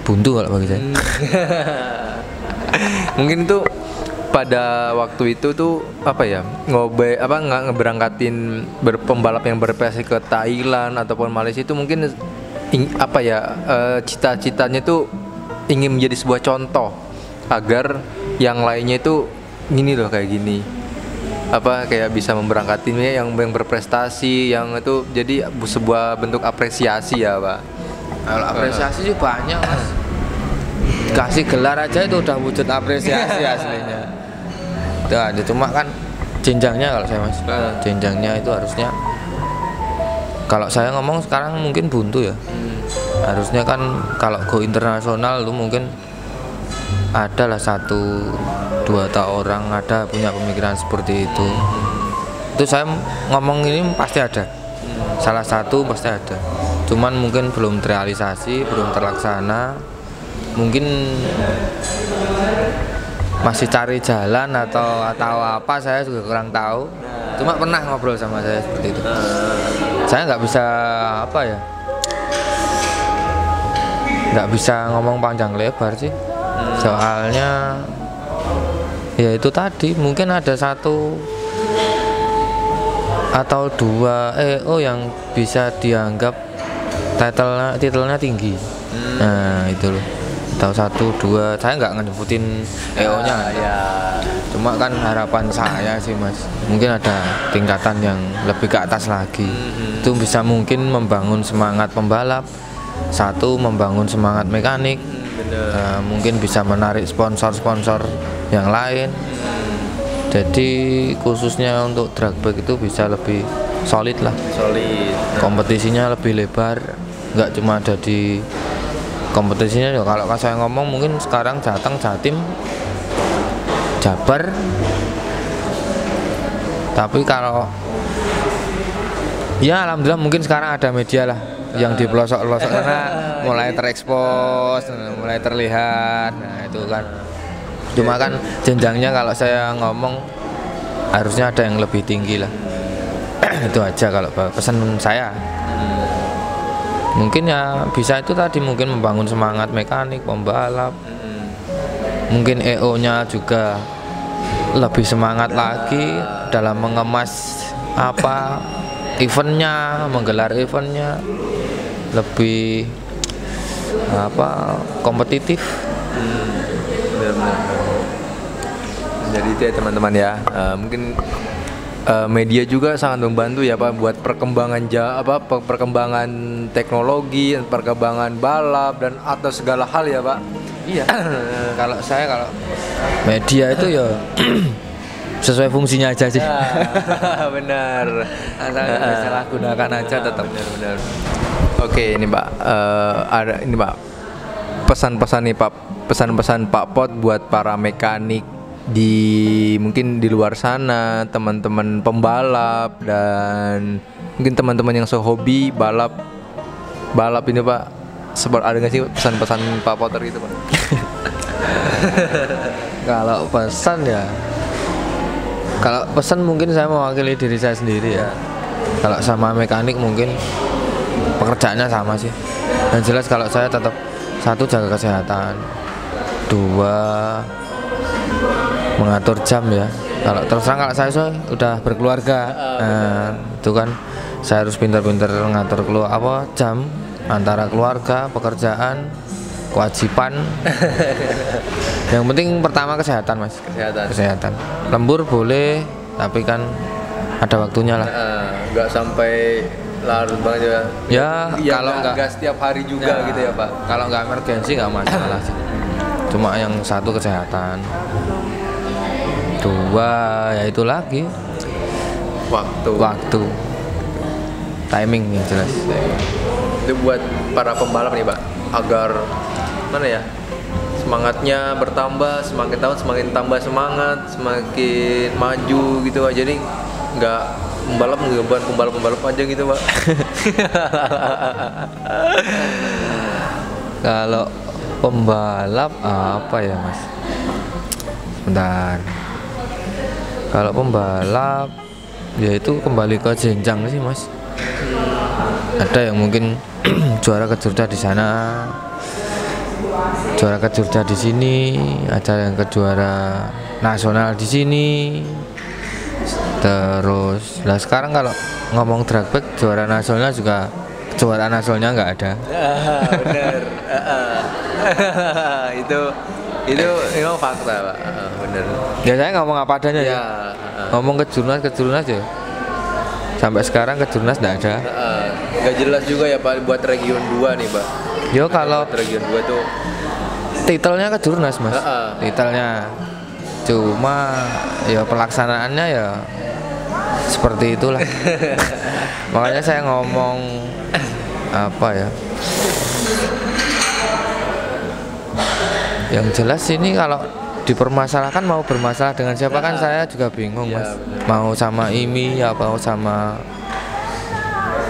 buntu kalau bagi saya. Mungkin tuh pada waktu itu tuh apa ya, nggak ngeberangkatin pembalap yang berprestasi ke Thailand ataupun Malaysia itu mungkin apa ya, cita-citanya tuh ingin menjadi sebuah contoh agar yang lainnya itu gini loh, kayak gini, apa kayak bisa memberangkatinnya yang berprestasi, yang itu jadi sebuah bentuk apresiasi ya Pak. Kalau apresiasi sih banyak Mas, kasih gelar aja itu udah wujud apresiasi aslinya. Itu aja, cuma kan jenjangnya kalau saya Mas, jenjangnya itu harusnya, kalau saya ngomong sekarang mungkin buntu ya. Harusnya kan kalau go internasional lu mungkin adalah 1-2 orang ada punya pemikiran seperti itu. Itu saya ngomong ini pasti ada, salah satu pasti ada. Cuman mungkin belum terrealisasi, belum terlaksana. Mungkin masih cari jalan atau apa, saya juga kurang tahu. Cuma pernah ngobrol sama saya seperti itu. Saya nggak bisa apa ya, nggak bisa ngomong panjang lebar sih. Soalnya ya itu tadi, mungkin ada 1 atau 2 EO yang bisa dianggap titelnya tinggi. Nah itu loh, atau 1-2, saya nggak nyebutin EO-nya ya. Cuma kan harapan saya sih Mas, mungkin ada tingkatan yang lebih ke atas lagi. Itu bisa mungkin membangun semangat pembalap, 1 membangun semangat mekanik. Mungkin bisa menarik sponsor-sponsor yang lain. Jadi khususnya untuk drag bike itu bisa lebih solid lah. Solid. Kompetisinya lebih lebar, nggak cuma ada di kompetisinya. Kalau saya ngomong mungkin sekarang Jateng, Jatim, Jabar. Tapi kalau ya alhamdulillah mungkin sekarang ada media lah yang di pelosok-pelosok sana mulai terekspos, mulai terlihat. Nah itu kan, cuma kan jenjangnya kalau saya ngomong harusnya ada yang lebih tinggi lah. Itu aja kalau pesan saya. Mungkin ya bisa itu tadi, mungkin membangun semangat mekanik, pembalap. Mungkin EO-nya juga lebih semangat lagi dalam mengemas apa eventnya, menggelar eventnya lebih apa kompetitif. Benar-benar. Jadi itu ya teman-teman ya, mungkin media juga sangat membantu ya Pak buat perkembangan perkembangan teknologi, perkembangan balap dan atau segala hal ya Pak. Iya. Kalau media itu ya sesuai fungsinya aja sih. Benar. Asal salah gunakan aja tetap. Benar. Oke, ini Pak, ada ini Pak, pesan-pesan nih Pak, pesan-pesan Pak Pot buat para mekanik mungkin di luar sana, teman-teman pembalap dan mungkin teman-teman yang sehobi balap ini Pak. Ada nggak sih pesan-pesan Pak Potter gitu Pak? Kalau pesan mungkin saya mewakili diri saya sendiri ya. Kalau sama mekanik mungkin pekerjaannya sama sih. Dan jelas kalau saya tetap 1 jaga kesehatan, 2 mengatur jam ya. Kalau terus terang kalau saya udah berkeluarga, itu kan saya harus pintar-pintar ngatur jam antara keluarga, pekerjaan, kewajiban. Yang penting pertama kesehatan Mas. Kesehatan. Lembur boleh, tapi kan ada waktunya lah. Nggak sampai larut banget ya. Kalau nggak setiap hari juga gitu ya Pak. Kalau nggak emergensi nggak masalah sih. Cuma yang 1 kesehatan, 2 ya itu lagi waktu timing yang jelas. Itu buat para pembalap nih Pak, agar mana ya, semangatnya bertambah, semakin tahun semakin tambah semangat, semakin maju gitu Pak. Jadi nggak pembalap aja gitu Pak. Kalau pembalap apa ya Mas? Bentar. Kalau pembalap ya itu kembali ke jenjang sih Mas. Ada yang mungkin juara kejurda di sana, juara kejurda di sini, ada yang ke juara nasional di sini. Terus, nah sekarang kalau ngomong drag back juara nasional juga kejuaraan nasionalnya nggak ada. Bener. itu memang fakta Pak. Bener. Ya saya ngomong apa adanya ya. Ngomong kejurnas ya. Sampai sekarang kejurnas nggak ada. Nggak jelas juga ya Pak buat region 2 nih Pak. Yo kalau buat region 2 tuh titelnya kejurnas Mas. Titelnya. Cuma ya pelaksanaannya ya seperti itulah. Makanya saya ngomong apa ya? Yang jelas ini kalau dipermasalahkan mau bermasalah dengan siapa kan saya juga bingung Mas. Mau sama IMI ya mau sama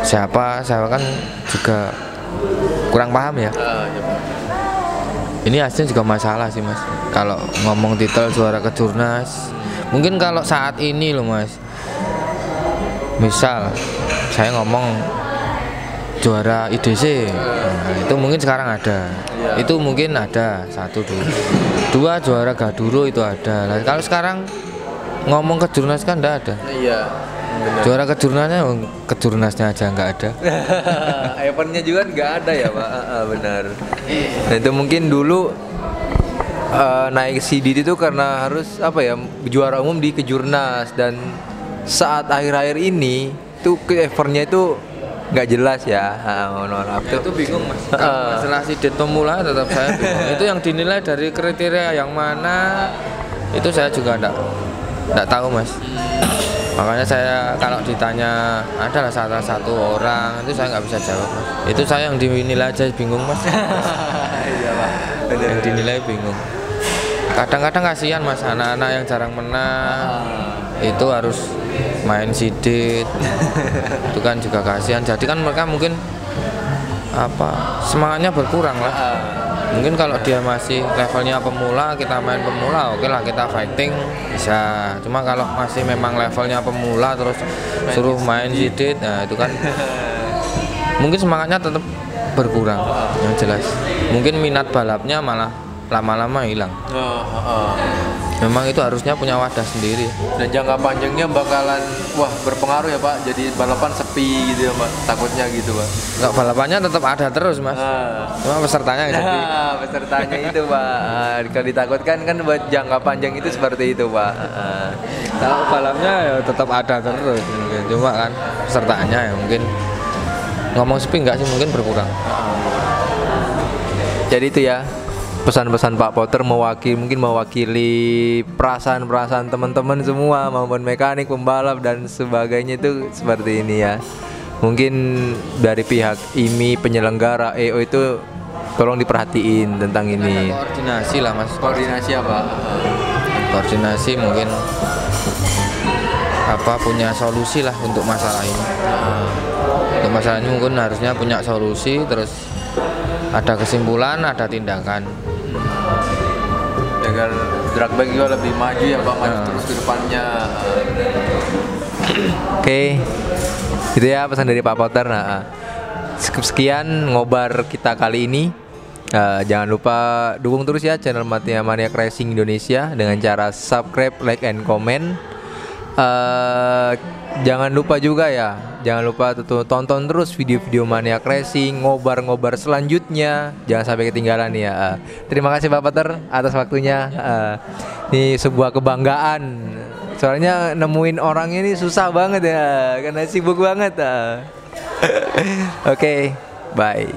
siapa, saya kan juga kurang paham ya. Ini aslinya juga masalah sih Mas. Kalau ngomong titel juara kejurnas, mungkin kalau saat ini loh Mas. Misal saya ngomong juara IDC, nah, itu mungkin sekarang ada. Itu mungkin ada 1, 2 juara Gaduro itu ada. Nah, kalau sekarang ngomong kejurnas kan enggak ada. Iya. Juara kejurnasnya aja nggak ada. Eventnya juga nggak ada ya Pak. Benar. Nah itu mungkin dulu naik CD itu karena harus apa ya juara umum di kejurnas, dan saat akhir-akhir ini tuh eventnya itu nggak jelas ya. Mohon maaf tuh. Itu bingung Mas. Kalau masalah sidet pemula tetap saya bingung. Itu yang dinilai dari kriteria yang mana itu saya juga enggak tahu Mas. Makanya saya kalau ditanya adalah salah satu orang itu saya nggak bisa jawab Mas. Itu saya yang dinilai aja bingung Mas. Iya Pak. Yang dinilai bingung. Kadang-kadang kasihan Mas, anak-anak yang jarang menang itu harus main sidet. Itu kan juga kasihan. Jadi kan mereka mungkin apa semangatnya berkurang lah. Mungkin kalau dia masih levelnya pemula, kita main pemula, oke lah kita fighting bisa. Cuma kalau masih memang levelnya pemula terus suruh main sidet, nah itu kan mungkin semangatnya tetap berkurang. Yang jelas mungkin minat balapnya malah lama-lama hilang. Memang itu harusnya punya wadah sendiri. Dan jangka panjangnya bakalan berpengaruh ya Pak. Jadi balapan sepi gitu ya Pak. Takutnya gitu Pak. Nggak, balapannya tetap ada terus Mas. Cuma pesertanya nggak sepi. Pesertanya itu Pak. Kalau ditakutkan kan buat jangka panjang itu seperti itu Pak. Kalau balapnya ya tetap ada terus mungkin. Cuma kan pesertanya ya mungkin ngomong sepi nggak sih, mungkin berkurang. Jadi itu ya pesan-pesan Pak Potter mewakili perasaan-perasaan teman-teman semua, maupun mekanik, pembalap dan sebagainya itu seperti ini ya. Mungkin dari pihak IMI penyelenggara EO itu tolong diperhatiin tentang ini. Koordinasi lah Mas. Koordinasi apa? Koordinasi mungkin punya solusi lah untuk masalah ini. Untuk masalah ini mungkin harusnya punya solusi, terus ada kesimpulan, ada tindakan. Agar drag back juga lebih maju ya Pak, maju terus ke depannya. Oke, itu ya pesan dari Pak Potter. Nah, sekian ngobar kita kali ini. Jangan lupa dukung terus ya channel Mania Maniac Racing Indonesia dengan cara subscribe, like, and comment. Jangan lupa juga ya, jangan lupa tonton terus video-video Maniac Racing, ngobar-ngobar selanjutnya. Jangan sampai ketinggalan ya. Terima kasih Pak Potter atas waktunya. Ini sebuah kebanggaan. Soalnya nemuin orangnya ini susah banget ya, karena sibuk banget. Oke, bye.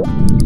Pak.